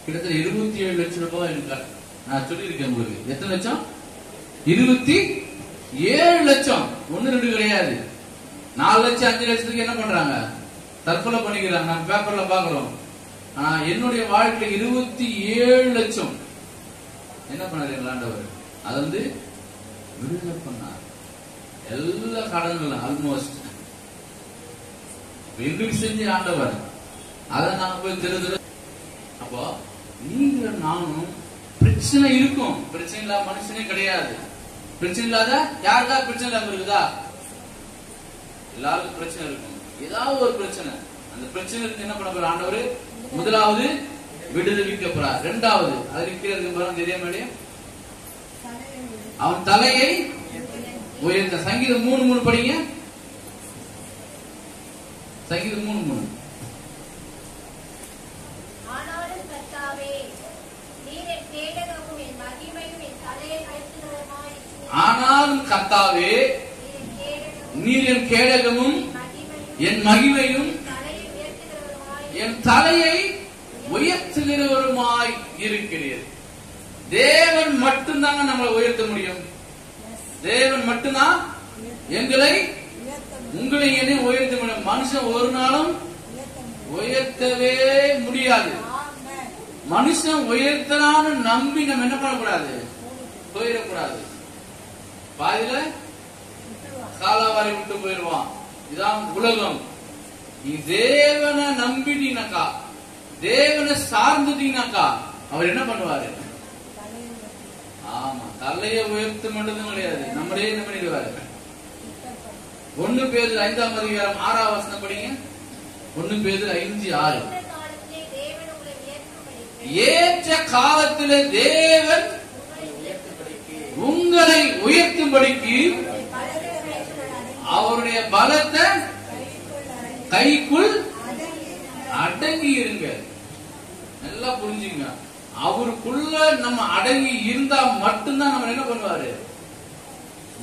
கிட்டத்தட்ட 27 லட்சம் ரூபாய் இருக்கா? நான் சொல்லியிருக்கேன் உங்களுக்கு. எத்தனை லட்சம்? 27 லட்சம். 1-2 கிடையாது. 4 லட்சம் 5 லட்சத்துக்கு என்ன பண்றாங்க? தற்கொலை பண்ணிக்கிறாங்க. நம்ம பேப்பர்ல பாக்குறோம். என்னுடைய வாழ்க்கையில 27 லட்சம் என்ன பண்ணாரு ஆண்டவர்? அது விடுதலை பண்ணார். எல்லா கடன்களும் ஆல்மோஸ்ட் எங்களுக்கு செஞ்ச ஆண்டவர். அதை நாங்க போய் தெரிஞ்சு. அப்போ நீங்க நானும் பிரச்சனை இருக்கும். பிரச்சனை இல்லாத மனுஷனே கிடையாது. பிரச்சனை இல்லாத யாருக்கா பிரச்சனை இல்லாம இருக்குதா? எல்லாருக்கும் பிரச்சனை இருக்கும். ஏதாவது ஒரு பிரச்சனை. அந்த பிரச்சனை இருந்து என்ன பண்ண போற ஆண்டவர்? முதலாவது விடுதலிக்க போறார். இரண்டாவது அது இருக்கிறது தெரியாம அவன் தலையை உயர்த்த. சங்கீதம் 3:3 படிங்க. சங்கீதம் 3:3. ஆனாலும் கர்த்தாவே நீர் என் கேடகமும் என் மகிமையும் என் தலையை உயர்த்துகிறவருமாய் இருக்கிறீர். தேவன் மட்டும்தாங்க நம்மளை உயர்த்த முடியும். தேவன் மட்டும்தான் எங்களை உங்களை என்னை உயர்த்த முடியும். மனுஷன் ஒரு நாளும் உயர்த்தவே முடியாது. மனுஷன் உயர்த்தலான்னு நம்பி நம்ம என்ன பண்ணக்கூடாது? போயிடக்கூடாது. பாதியில காலாவாரி விட்டு போயிடுவான். இதான் உலகம். நீ தேவனை நம்பிட்டீங்கக்கா, தேவனை சார்ந்துட்டீங்கக்கா, அவர் என்ன பண்ணுவாரு? தலையை உயர்த்த மட்டும் கிடையாது, நம்மளே என்ன பண்ணிடுவாரு. 1 பேதுரு 5ஆம் அதிகாரம் 6ஆம் வசனம் படிங்க. 1 பேதுரு 5:6. ஏற்ற காலத்திலே தேவன் உங்களை உயர்த்தும்படிக்கு அவருடைய பலத்தை கைக்குள் அடங்கி இருங்க. நல்லா புரிஞ்சுங்க. அவருக்குள்ள நம்ம அடங்கி இருந்தா மட்டும்தான் நம்ம என்ன பண்ணுவாரு,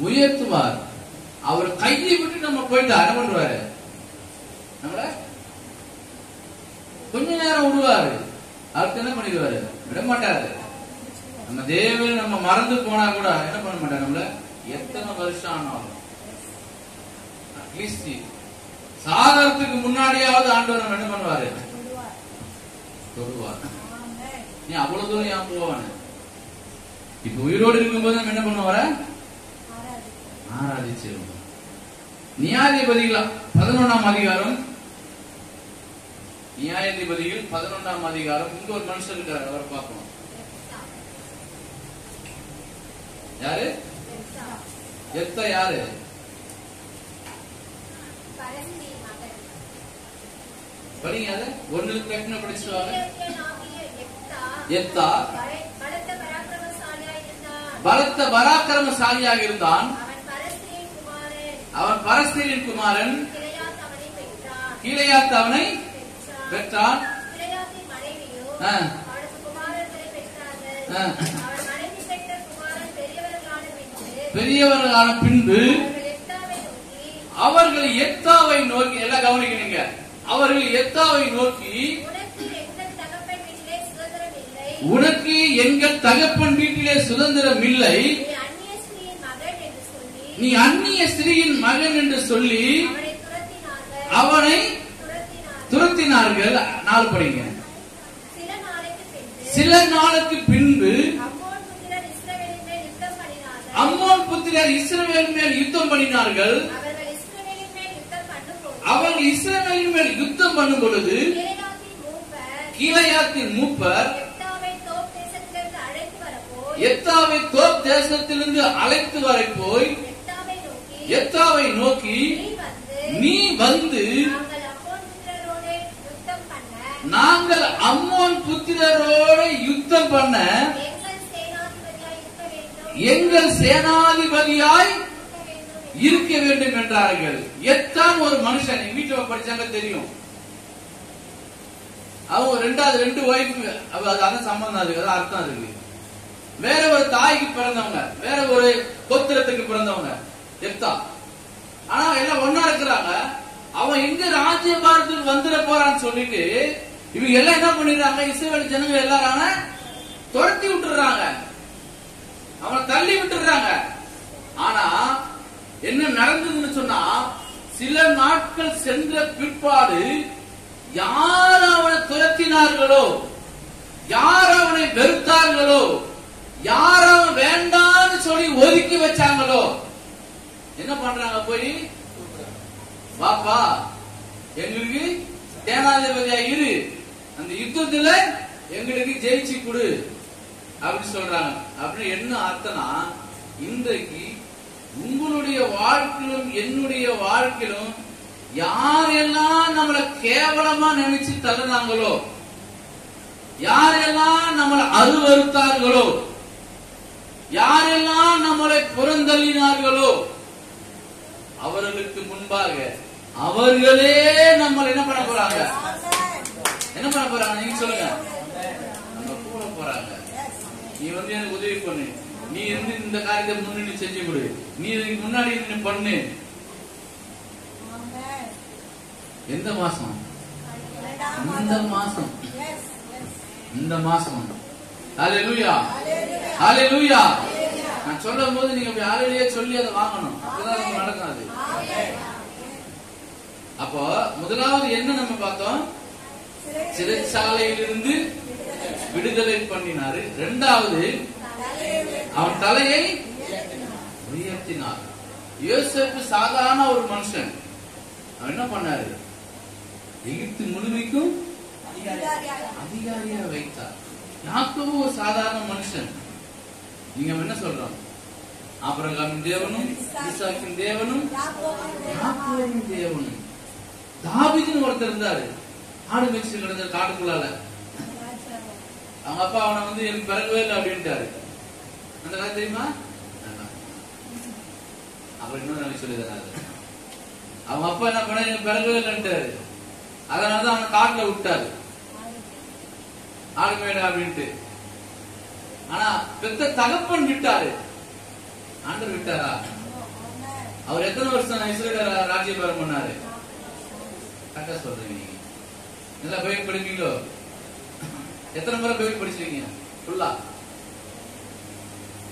உயர்த்துவார். அவர் கையை விட்டு நம்ம போயிட்டு என்ன பண்ணுவாரு, நம்மள கொஞ்ச நேரம் விடுவாரு, அடுத்து என்ன பண்ணிடுவாரு, விட மாட்டாரு. நம்ம தேவன் நம்ம மறந்து போனா கூட என்ன பண்ண மாட்டாரு, நம்மள எத்தனை வருஷம் ஆனாலும் அட்லீஸ்ட் சாகரத்துக்கு முன்னாடியாவது ஆண்டவர் நம்ம என்ன பண்ணுவாரு, தொடுவார். நீ அவ்வளவு தூரம் ஏன் போவான? இப்ப உயிரோடு இருக்கும்போது நம்ம என்ன பண்ணுவார, ஆராதிச்சிருவோம். நியாயாதிபதிகள் 11ஆம் அதிகாரம், நியாயாதிபதிகள் 11ஆம் அதிகாரம். இங்க ஒரு மனுஷன் இருக்காரு, அவரை பார்க்கணும். யாரு? எத்த யாரு? படிங்க. அத ஒன்னு டெக்ன படிச்சுவாங்க. எத்தா பலத்த பராக்கிரமசாலியாக இருந்தான். அவன் பரஸ்தீரின் குமாரன் கீலேயாத் அவனை பெற்றான். பெரியவர்களான பின்பு அவர்கள் எத்தாவை நோக்கி, எல்லாம் கவனிக்கிறீங்க, அவர்கள் எத்தாவை நோக்கி, உனக்கு எங்கள் தகப்பன் வீட்டிலே சுதந்திரம் இல்லை, நீ அந்நிய ஸ்திரீயின் மகன் என்று சொல்லி அவனை துரத்தினார்கள். 4 படிங்க. சில நாளுக்கு பின்பு அம்மோன் புத்திரர் இஸ்ரவேலின் மேல் யுத்தம் பண்ணினார்கள். அவர்கள் இஸ்ரவேலின் மேல் யுத்தம் பண்ணும் பொழுது கீலேயாத்தின் மூப்பர் எத்தாவை தோப் தேசத்திலிருந்து அழைத்து வர போய் எத்தாவை நோக்கி, நீ வந்து நாங்கள் அம்மோன் புத்திரரோடு யுத்தம் பண்ண எங்கள் சேனாதிபதியாய் இருக்க வேண்டும் என்றார்கள். எத்தான் ஒரு மனுஷன், வீட்டுல படிச்சாங்க தெரியும். அவங்க 2 ஒய்ஃப், அதான் சம்பந்தம், அதுக்கு அதான் அர்த்தம் இருக்கு. வேற ஒரு தாய்க்கு பிறந்தவங்க, வேற ஒரு கோத்திரத்துக்கு பிறந்தவங்க எத்தா. ஆனா எல்லாம் ஒன்னா இருக்கிறாங்க. அவன் எங்க ராஜ்யபாரத்துக்கு வந்துட போறான்னு சொல்லிட்டு இவங்க எல்லாம் என்ன பண்ணிடுறாங்க, இஸ்ரவேல் ஜனங்க எல்லாரும் துரத்தி விட்டுறாங்க, அவனை தள்ளி விட்டுறாங்க. ஆனா என்ன நடந்ததுன்னு சொன்னா, சில நாட்கள் சென்ற பிற்பாடு யார் அவனை துரத்தினார்களோ, யார் அவனை வெறுத்தார்களோ, யார் அவன் வேண்டான்னு சொல்லி ஒதுக்கி வச்சாங்களோ, என்ன பண்றாங்க, போய் வாப்பா எங்களுக்கு சேனாதிபதியா இரு, அந்த யுத்தத்துல எங்களுக்கு ஜெயிச்சு கொடு அப்படின்னு சொல்றாங்க. அப்படின்னு என்ன அர்த்தம்னா, இன்றைக்கு உங்களுடைய வாழ்க்கையிலும் என்னுடைய வாழ்க்கையிலும் யாரெல்லாம் நம்மளை கேவலமா நினைச்சு தள்ளினாங்களோ, யாரெல்லாம் நம்மளை அருவருத்தார்களோ, யாரெல்லாம் நம்மளை புறந்தள்ளினார்களோ, அவர்களுக்கு முன்பாக அவர்களே நம்மளை என்ன பண்ண போறாங்க, என்ன பண்ண போறாங்க, நீங்க சொல்லுங்க, நம்ம கூட போறாங்க. நீ வந்து எனக்கு உதவி பண்ணு, நீ இருந்து இந்த காரியத்தை முன்னணி செஞ்சு கொடு, நீ இதுக்கு முன்னாடி இருந்து பண்ணு. எந்த மாசம்? இந்த மாசம், இந்த மாசம். ஹல்லேலூயா, ஹல்லேலூயா. நான் சொல்லும் போது நீங்க யாரையே சொல்லி அதை வாங்கணும், அப்பதான் நடக்காது. அப்போ முதலாவது என்ன நம்ம பார்த்தோம், சிறைச்சாலையிலிருந்து விடுதலை பண்ணினாரு. 2வது அவன் தலையை உயர்த்தினார். யோசேப்பு சாதாரண ஒரு மனுஷன், அவன் என்ன பண்ணாரு, எகிப்து முழுமைக்கும் அதிகாரியா வைத்தார். யாக்கோபு ஒரு சாதாரண மனுஷன், நீங்க என்ன சொல்றோம், ஆபிரகாமின் தேவனும் ஈசாக்கின் தேவனும் யாக்கோபின் தேவனும். தாவீதுன்னு ஒருத்தர் இருந்தாரு, ஆடு மேய்ச்சி கிடந்த காட்டுக்குள்ளால. அவங்க அப்பா அவனை வந்து எனக்கு பிறக்கவே இல்லை அப்படின்ட்டாரு. அந்த கதை தெரியுமா? அப்புறம் இன்னொரு நாளைக்கு சொல்லி தராது. அவங்க அப்பா என்ன பண்ண, எனக்கு பிறக்கவே இல்லைன்ட்டாரு. அதனாலதான் அவனை காட்டுல விட்டாரு, ஆடு மேய்டா அப்படின்ட்டு. ஆனா பெத்த தகப்பன் விட்டாரு, ஆண்டவர் விட்டாரா? அவர் எத்தனை வருஷம் இஸ்ரேல் ராஜ்யபாரம் பண்ணாரு? கரெக்டா சொல்றீங்க நீங்க. நல்லா பைபிள் படிப்பீங்களோ? எத்தனை முறை பைபிள் படிச்சிருக்கீங்க? ஃபுல்லா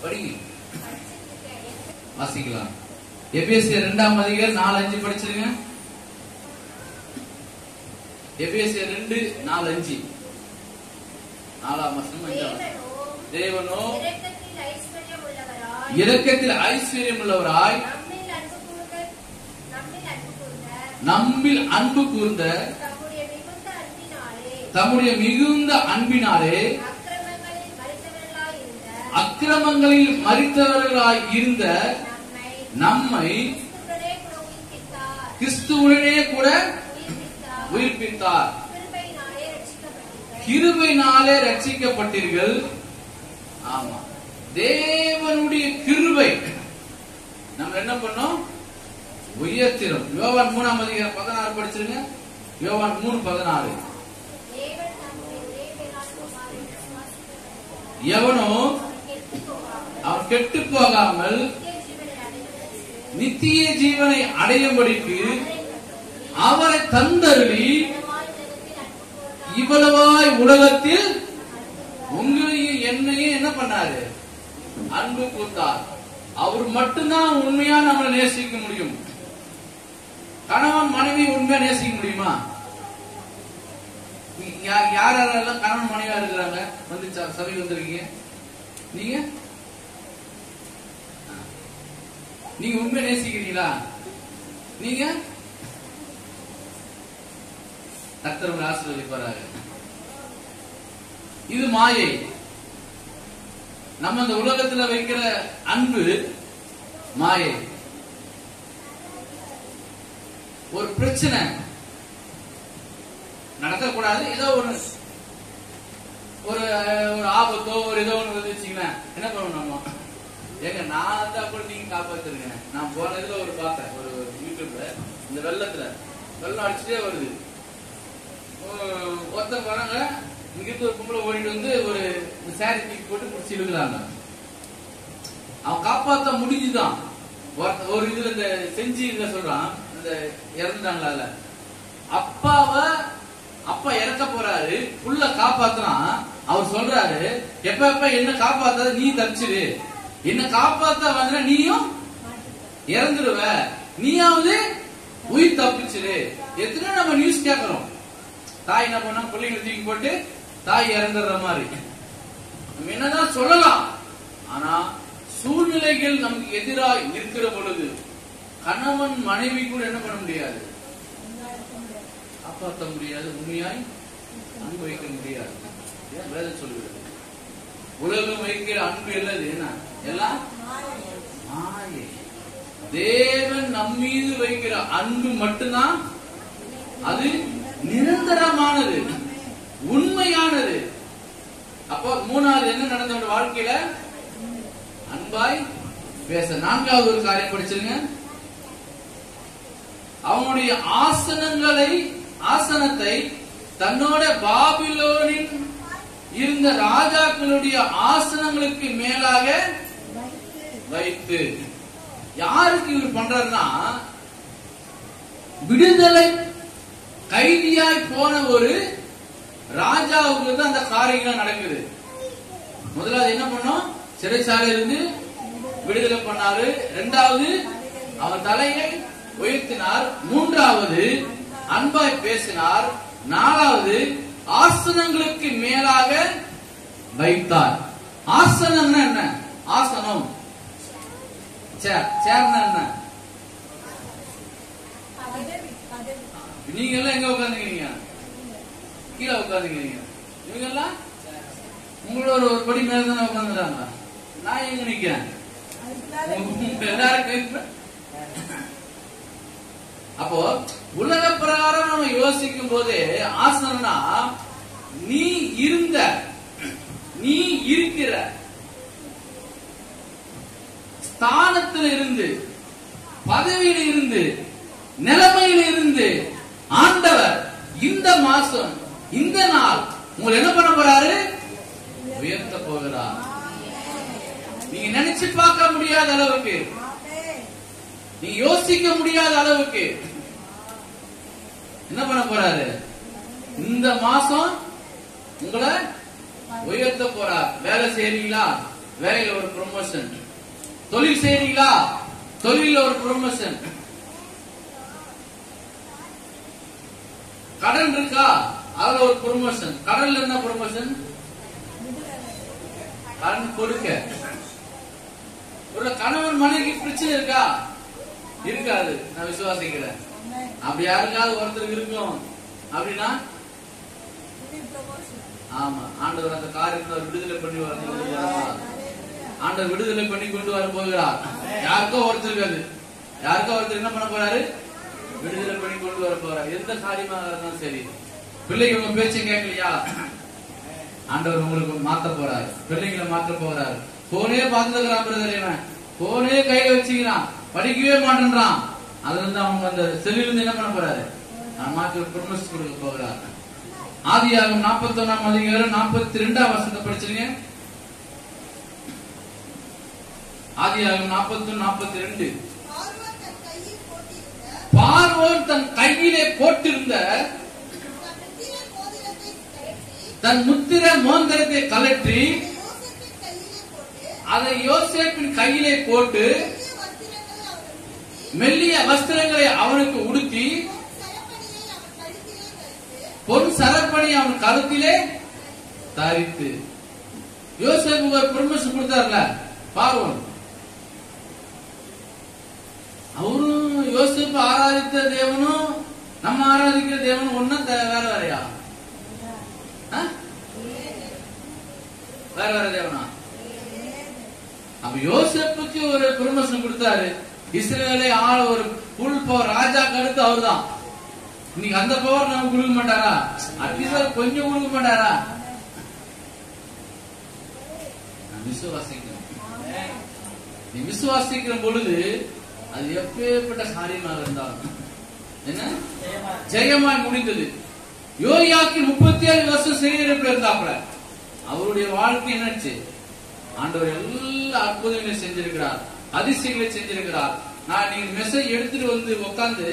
படிங்க, வாசிக்கலாம். எபேசியர் 2ஆம் அதிகாரம் 4-5 படிச்சிருங்க. எபேசியர் 2:4-5. 4ஆம் வசனம் 5ஆம். தேவனோ இரக்கத்தில் ஐஸ்வர்யம் உள்ளவராய் நம்மில் அன்பு கூர்ந்த தம்முடைய மிகுந்த அன்பினாலே அக்கிரமங்களில் மரித்தவர்களாய் இருந்த நம்மை கிறிஸ்துவுடனே கூட உயிர்ப்பித்தார். கிருபையினாலே ரட்சிக்கப்பட்டீர்கள். ஆமா, தேவனுடைய கிருபை நம்ம என்ன பண்ணோம்? உயர்த்திரும். யோவான் 3ஆம் அதிகாரம் 16 படிச்சிருங்க. யோவான் 3:16. எவனோ அவன் கெட்டு போகாமல் நித்திய ஜீவனை அடையும்படிக்கு அவரை தந்தருளி இவ்வளவாய் உலகத்தில் உங்களையும் என்னையும் என்ன பண்ணாரு? அன்பு கூர்ந்தார். அவர் மட்டும்தான் உண்மையா நம்மளை நேசிக்க முடியும். கணவன் மனைவி உண்மையா நேசிக்க முடியுமா? யாரெல்லாம் கணவன் மனைவியா இருக்கிறாங்க வந்து சபைக்கு வந்திருக்கீங்க? நீங்க நீங்க உண்மையா நேசிக்கிறீங்களா? நீங்க கர்த்தர் ஆசீர்வதிப்பாராக. இது மாயை. நம்ம இந்த உலகத்துல வைக்கிற அன்பு மாயை. ஒரு பிரச்சனை நடக்கக்கூடாது, ஏதோ ஒரு ஆபத்தோ ஒரு ஏதோ ஒண்ணு வந்துச்சுங்கன்னா என்ன பண்ணணும்? நம்ம ஏங்க நான் தான் கூட நீங்க காப்பாத்துருங்க. நான் போன இதுல ஒரு பார்த்தேன், ஒரு யூடியூப்ல, இந்த வெள்ளம் அடிச்சுட்டே வருது. ஒருத்தர் வராங்க, இங்கிருந்து ஒரு கும்பல ஓடிட்டு வந்து ஒரு சாரி தூக்கி போட்டு பிடிச்சி இழுக்கிறாங்க. அவன் காப்பாத்த முடிஞ்சுதான். ஒரு இதுல இந்த செஞ்சு இதுல சொல்றான், இந்த இறந்துட்டாங்களா, அப்பா இறக்க போறாரு, புள்ள காப்பாத்துறான். அவர் சொல்றாரு, எப்ப என்ன காப்பாத்தாத நீ தப்பிச்சிரு, என்ன காப்பாத்த வந்த நீயும் இறந்துருவ, நீயாவது உயிர் தப்பிச்சிரு. எத்தனை நம்ம நியூஸ் கேட்கிறோம், தாய் என்ன பண்ணா பிள்ளைங்களை தூக்கி போட்டு தாய் இறந்துடுற மாதிரி. நம்ம என்னதான் சொல்லலாம், ஆனா சூழ்நிலைகள் நமக்கு எதிராக இருக்கிற பொழுது கணவன் மனைவி கூட என்ன பண்ண முடியாது, காப்பாற்ற முடியாது, உண்மையாய் அனுபவிக்க முடியாது. வேதம் சொல்லுகிறது, உலகம் வைக்கிற அன்பு இல்லது என்ன, எல்லாம் மாயை. தேவன் நம் மீது வைக்கிற அன்பு மட்டும்தான் அது நிரந்தரமானது, உண்மையானது. அப்போ மூணாவது என்ன நடந்த வாழ்க்கையில அன்பாய் பேச. நான்காவது ஒரு காரியம் படிச்சிருங்க. அவனுடைய ஆசனத்தை தன்னோட பாபிலோனின் இருந்த ராஜாக்களுடைய ஆசனங்களுக்கு மேலாக வைத்து. யாருக்கு இவர் பண்றாருன்னா, விடுதலை கைதியாய் போன ஒரு ராஜாவுக்கு தான் அந்த காரியங்கள் நடக்குது. முதலாவது என்ன பண்ணோம், சிறைச்சாலை இருந்து விடுதலை பண்ணாரு. இரண்டாவது அவர் தலையை உயர்த்தினார். மூன்றாவது அன்பாய் பேசினார். நாலாவது ஆசனங்களுக்கு மேலாக வைத்தார். ஆசனம் என்ன, ஆசனம் சேர்னா என்ன, நீங்க எல்லாம் எங்க உட்காந்துக்கிறீங்க, கீழே உட்காந்துக்கிறீங்க. இவங்க எல்லாம் உங்களோட ஒரு படி மேல தானே உட்காந்துறாங்க. நான் எங்க நிக்கிறேன், எல்லாருக்கும். அப்போ உலக பிரகாரம் நம்ம யோசிக்கும் போது ஆசனம்னா நீ இருக்கிற ஸ்தானத்தில் இருந்து, பதவியில இருந்து, நிலைமையில இருந்து ஆண்டவர் இந்த மாசம் இந்த நாள் உங்களை என்ன பண்ண போறாரு? உயர்த்த போகிறார். நீங்க நினைச்சு பார்க்க முடியாத அளவுக்கு, நீங்க யோசிக்க முடியாத அளவுக்கு என்ன பண்ண போறாரு? இந்த மாசம் உங்களை உயர்த்த போறார். வேலை செய்றீங்களா? வேலையில ஒரு ப்ரொமோஷன். தொழில் செய்றீங்களா? தொழில ஒரு ப்ரொமோஷன். கடன் இருக்கா? அதுல ஒரு ப்ரொமோஷன். கடன்ல என்ன ப்ரொமோஷன்? கடன் கொடுக்க. ஒரு கணவன் மனைவி பிரச்சனை இருக்கா? இருக்காது, நான் விசுவாசிக்கிறேன். அப்படி யாருக்காவது ஒருத்தருக்கு இருக்கும் அப்படின்னா, ஆமா, ஆண்டவர் அந்த காரியத்தை விடுதலை பண்ணி ஆண்டவர் விடுதலை பண்ணி கொண்டு வர போகிறார். யாருக்கோ ஒருத்தருக்கு என்ன பண்ண போறாரு? விடுதலை பண்ணி கொண்டு வர போறார். எந்த காரியமாக இருந்தாலும் சரி. பிள்ளைங்க உங்க பேச்சை கேட்கலையா? ஆண்டவர் உங்களுக்கு மாத்த போறாரு. பிள்ளைங்களை மாற்ற போறாரு. போனே பார்த்துக்கிறான் பிரதர், இவன் போனே கையில வச்சுக்கிறான், படிக்கவே மாட்டேன்றான். அதுல இருந்து அவங்க அந்த செல்லில இருந்து என்ன பண்ண போறாரு? நான் மாற்றி ப்ரொமிஸ் கொடுக்க போகிறார். ஆதியாகமம் 41ஆம் அதிகாரம் 42ஆம் வசனத்தை படிச்சிருங்க. ஆதியாகமம் 41:42. பார்வோன் தன் கையிலே போட்டிருந்த தன் முத்திர மோதிரத்தை கலற்றி அதை யோசேப்பின் கையிலே போட்டு மெல்லிய வஸ்திரங்களை அவனுக்கு உடுத்தி பொன் சரப்பணி அவன் கழுத்திலே தரித்து. யோசேப்புக்கு ஒரு பெர்மிஷன் கொடுத்தார்ல பார்வோன். அவரும் யோசேப்பு ஆராதித்த தேவனும் நம்ம ஆராதிக்கிற தேவனும் ஒன்னும் வேற வேறையா? வேற வேற தேவனா? அப்ப யோசேப்புக்கு ஒரு பெர்மிஷன் கொடுத்தாரு. இஸ்ரவேலை ஆள ஒரு புல் பவர் ராஜாக்கு அடுத்து அவர் தான். இன்னைக்கு அந்த பவர் நமக்கு கொடுக்க மாட்டாரா? அட்லீஸ்ட் கொஞ்சம் கொடுக்க மாட்டாரா? விசுவாசிக்கிறோம். நீ விசுவாசிக்கிற பொழுது அது எப்பேற்பட்ட காரியமாக இருந்தாலும் என்ன ஜெயமாய் முடிந்தது. யோயாக்கி 37 வருஷம் சிறையிருப்பில் இருந்தாப்புல அவருடைய வாழ்க்கை என்னாச்சு? ஆண்டவர் எல்லா அற்புதங்களையும் செஞ்சிருக்கிறார், அதிசயங்களை செஞ்சிருக்கிறார். நான் நீங்க மெசேஜ் எடுத்துட்டு வந்து உட்கார்ந்து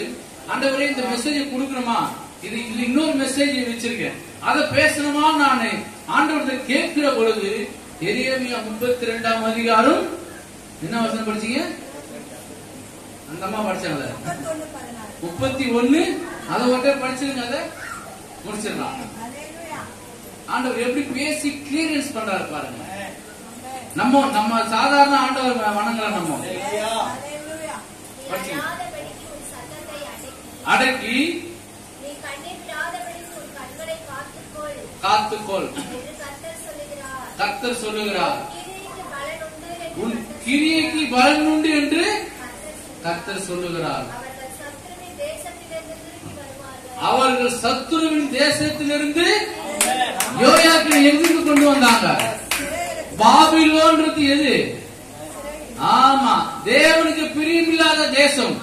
ஆண்டவரே இந்த மெசேஜ் கொடுக்கணுமா, இது இன்னொரு மெசேஜ் வச்சிருக்கேன், அதை பேசணுமா நான் ஆண்டவர்கிட்ட கேட்கிற பொழுது எரேமியா 32ஆம் அதிகாரம் என்ன வசனம் படிச்சீங்க? அந்த அம்மா படிச்சாங்க 31. அதை ஒட்டே படிச்சிருங்க, அதை முடிச்சிடலாம். ஆண்டவர் எப்படி பேசி கிளியரன்ஸ் பண்றாரு பாருங்க. நம்ம சாதாரண ஆண்டவர் வணங்கலாம். நம்ம அடக்கி காத்துக்கொள் கர்த்தர் சொல்லுகிறார். உன் கிரியைக்கு பலன் உண்டு என்று கர்த்தர் சொல்லுகிறார். அவர்கள் சத்துருவின் தேசத்திலிருந்து யோயாக்கை எங்கிருந்து கொண்டு வந்தாங்க? பாபிலோன்றது எது? ஆமா, தேவனுக்கு பிரியமில்லாத தேசம்,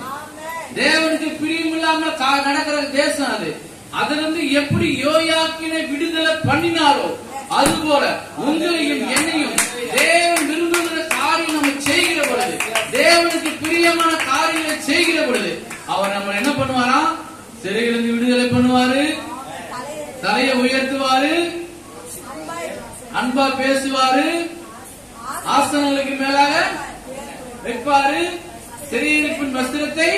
தேவனுக்கு பிரியமில்லாம நடக்கிற தேசம் அது. அதுல இருந்து எப்படி யோயாக்கினை விடுதலை பண்ணினாரோ அது போல உங்களையும் என்னையும் தேவன் விரும்புகிற காரியம் நம்ம செய்கிற பொழுது, தேவனுக்கு பிரியமான காரியங்களை செய்கிற பொழுது அவர் நம்ம என்ன பண்ணுவாரா? சிறையிலிருந்து விடுதலை பண்ணுவாரு, தலையை உயர்த்துவாரு, அன்பா பேசுவாரு, ஆசனங்களுக்கு மேலாக வைப்பாரு, சிறையிருப்பின் வஸ்திரத்தை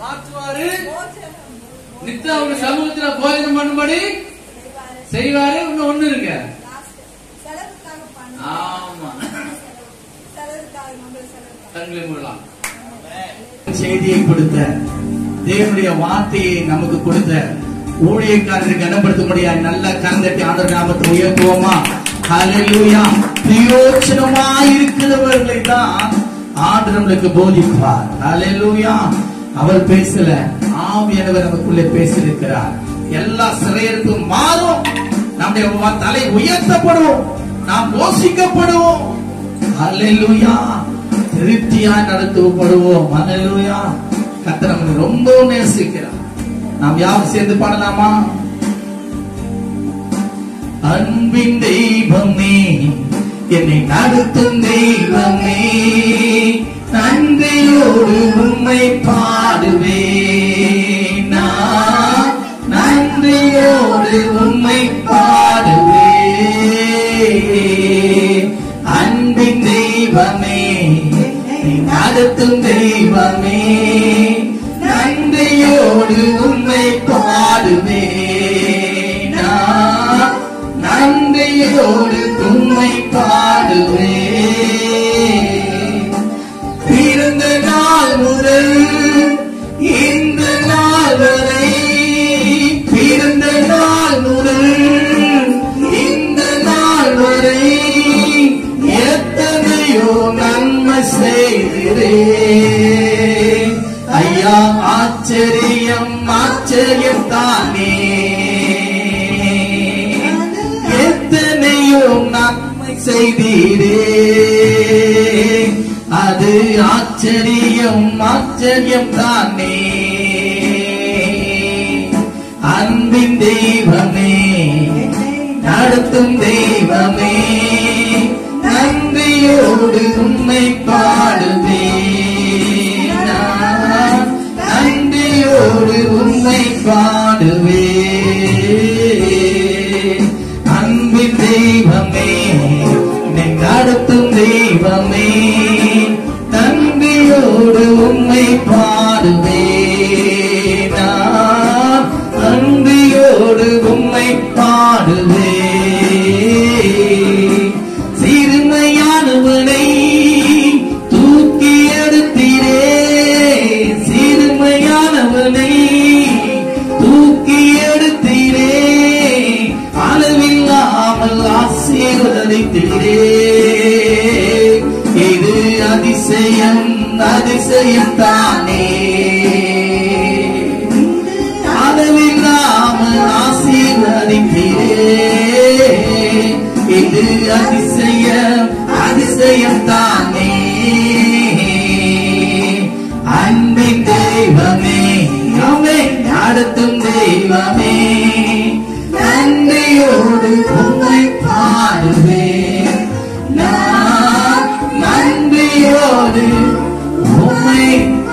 மாற்றுவாரு, நித்த அவங்க சமூகத்தில் போஜனம் பண்ணும்படி செய்வாரு. இன்னும் ஒண்ணு இருக்கு. ஆமா, கண்களை மூடலாம். செய்தியை கொடுத்த தேவனுடைய வார்த்தையை நமக்கு கொடுத்த ஊழியக்காரரை கனப்படுத்த முடியாது. நல்ல கரந்தட்டி ஆண்டவர் நாமத்தை உயர்த்துவோமா? ஹல்லேலூயா. பிரயோஜனமாயிருக்கிறவர்களை தான் ஆண்டவர் நம்மளுக்கு போதிப்பார். அல்லேலூயா. அவர் பேசல, ஆவியானவர் நமக்குள்ளே பேசியிருக்கிறார். எல்லா சிறையிருப்பும் மாறும். நம்முடைய தலை உயர்த்தப்படுவோம், நாம் போஷிக்கப்படுவோம். அல்லேலூயா. திருப்தியாய் நடத்தப்படுவோம். அல்லேலூயா. கர்த்தர் நம்மை ரொம்ப நேசிக்கிறார். நாம் யாரும் சேர்ந்து பாடலாமா? அன்பின் தெய்வமே, என்னை நடத்தும் தெய்வமே, நன்றியோடு உம்மை பாடுவேன். நான் நன்றியோடு உம்மை பாடுவேன். அன்பின் தெய்வமே, என்னை நடத்தும் தெய்வமே, நன்றியோடு உம்மை பாடுவேன். நான் நன்றியோடு உம்மை பாடுவேன். பிறந்த நாள் முதல் இந்த நாள் வரை, பிறந்த நாள் முதல் இந்த நாள் வரை எத்தனையோ நன்மை செய்கிறே. ஐயா, ஆச்சரியம் ஆச்சரியம் தானே, எத்தனையோ நன்மை செய்தீரே. அது ஆச்சரியம் ஆச்சரியம் தானே. அன்பின் தெய்வமே, நடத்தும் தெய்வமே, நன்றியோடு உம்மை பாடுவேன். நான் நன்றியோடு உம்மை பாடுவேன். அன்பின் தெய்வமே, என்னை நடத்தும் தெய்வமே, நன்றியோடு உம்மை பாடுவேன். நான் நன்றியோடு உம்மை பாடுவேன். சிறுமையானவனை தூக்கி எடுத்தீரே, சிறுமையானவனை தூக்கி எடுத்தீரே, அளவில்லாமல் ஆசீர்வதித்தீரே. இது அதிசயம் அதிசயம் தானே, அளவில்லாமல் ஆசீர்வதித்தீரே. இது அதிசயம் அதிசயம் தானே. அன்பின் தெய்வமே, நம்மை நடத்தும் தெய்வமே, நன்றியோடு உம்மை பாடுவேன். நான் நன்றியோடு உம்மை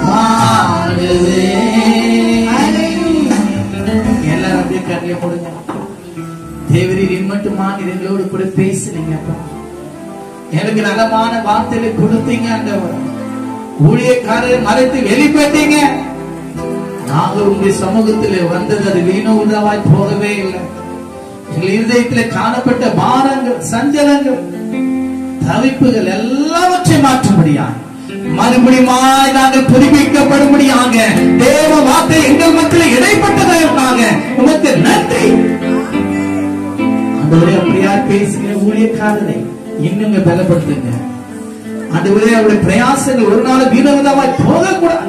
பாடுவேன். எல்லாரும் அப்படியே கண்ணிய போடுங்க. தேவரீர் இம்மட்டுமா எங்களோடு கூட பேசுனீங்கப்பா. எனக்கு நலமான வார்த்தைகளை கொடுத்தீங்க. ஆண்டவர், ஊழியக்காரரை மறைத்து வெளிப்பட்டீங்க. நாங்கள் உங்களுடைய சமூகத்திலே வந்தது அது வீணூதாவாய் போகவே இல்லை. எங்கள் இதயத்தில் காணப்பட்ட பாரங்கள், சஞ்சலங்கள், தவிப்புகள் எல்லாவற்றையும் மாற்றும்படியாக, மறுபடியுமாய் நாங்கள் புதுப்பிக்கப்படும்படியாக தேவ வார்த்தை எங்கள் மக்களில் இடைப்பட்டதாக உமக்கு நன்றி. ஆண்டவரே, அப்படியா பேசுகிற ஊழியக்காரரை இன்னும் பலப்படுத்துங்க. ஆண்டவரே, அவருடைய பிரயாசங்கள் ஒரு நாள் வீணாய் போகக்கூடாது.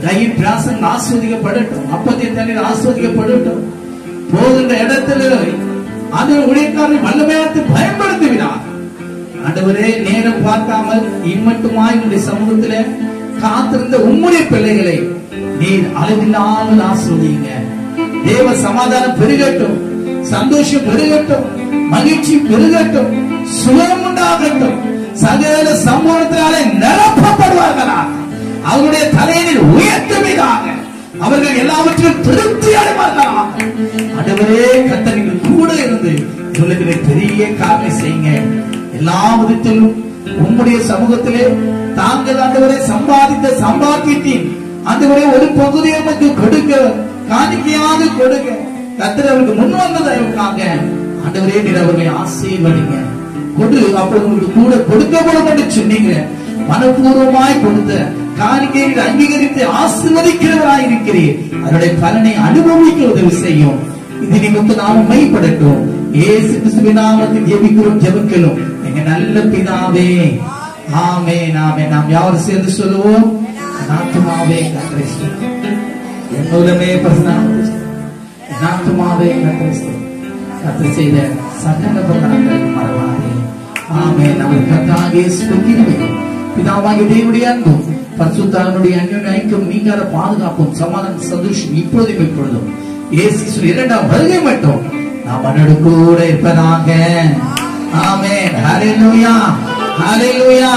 கையின் பிரயாசங்கள் ஆஸ்வதிக்கப்படட்டும், அப்பத்தின் தண்ணீர் ஆஸ்வதிக்கப்படட்டும். போகின்ற இடத்துல அந்த ஊழியக்காரரை வல்லமையாத்து பயன்படுத்துகிறார். ஆண்டவரே, நேரம் பார்க்காமல் இம்மட்டுமாய் உங்களுடைய சமூகத்திலே காத்திருந்த உம்முடைய பிள்ளைகளை நீர் அளவில்லாமல் ஆஸ்வதிங்க. தேவ சமாதானம் பெருகட்டும், சந்தோஷம் பெருகட்டும், மகிழ்ச்சி பெருகட்டும், சுகம் உண்டாகட்டும். சகல சம்பவத்தினாலே நிரப்பப்படுவார்களாக. அவருடைய தலையினில் உயர்த்துவீராக. அவர்கள் எல்லாவற்றிலும் திருப்தி அடைவார்களாக. ஆண்டவரே, கர்த்தர் கூட இருந்து உங்களுக்கு பெரிய காரியம் செய்யுங்க. எல்லா விதத்திலும் உம்முடைய சமூகத்திலே தாங்கள் ஆண்டவரை சம்பாதித்த சம்பாத்தியத்தின் ஆண்டவரே ஒரு பகுதியை நமக்கு கொடுக்க, காணிக்கையாக கொடுக்க கர்த்தர் அவருக்கு முன் வந்ததற்காக ஆண்டவரே நீர் அவர்களை ஆசீர்வதிங்க. கொடு, அப்பொழுது உங்களுக்கு கூட கொடுக்கப்படும் என்று சொன்னீங்க. மனப்பூர்வமாய் கொடுத்த காணிக்கையை அங்கீகரித்து ஆசீர்வதிக்கிறவராய் இருக்கிறீர். அதனுடைய பலனை அனுபவிக்க உதவி செய்யும். இது நிமித்து நாம மைப்படட்டும். இயேசு கிறிஸ்துவின் நாமத்தில் ஜெபிக்கிறோம் ஜெபிக்கிறோம் எங்க நல்ல பிதாவே. ஆமென் ஆமென். நாம் யாரும் சேர்ந்து சொல்லுவோம், என் ஆத்துமாவே கர்த்தரை ஸ்தோத்திரி, என் மூலமே பரிசுத்தமானவரே, என் ஆத்துமாவே கர்த்தரை ஸ்தோத்திரி, கர்த்தர் செய்த சகல உபகாரங்களை மறவாதே. ஆமென். நமது கர்த்தராகிய இயேசு கிறிஸ்துவின் பிதாவாகிய தேவனுடைய அன்பும் பரிசுத்தாவினுடைய அன்யோன்ய ஐக்கியம் நீங்காத பாதுகாப்பும் சமாதான சந்தோஷம் இப்பொழுதும் எப்பொழுதும் இயேசு இரண்டாம் வருகை மட்டும் நாம் அவனோடு கூட இருப்பதாக. ஆமென். ஹல்லேலூயா, ஹல்லேலூயா.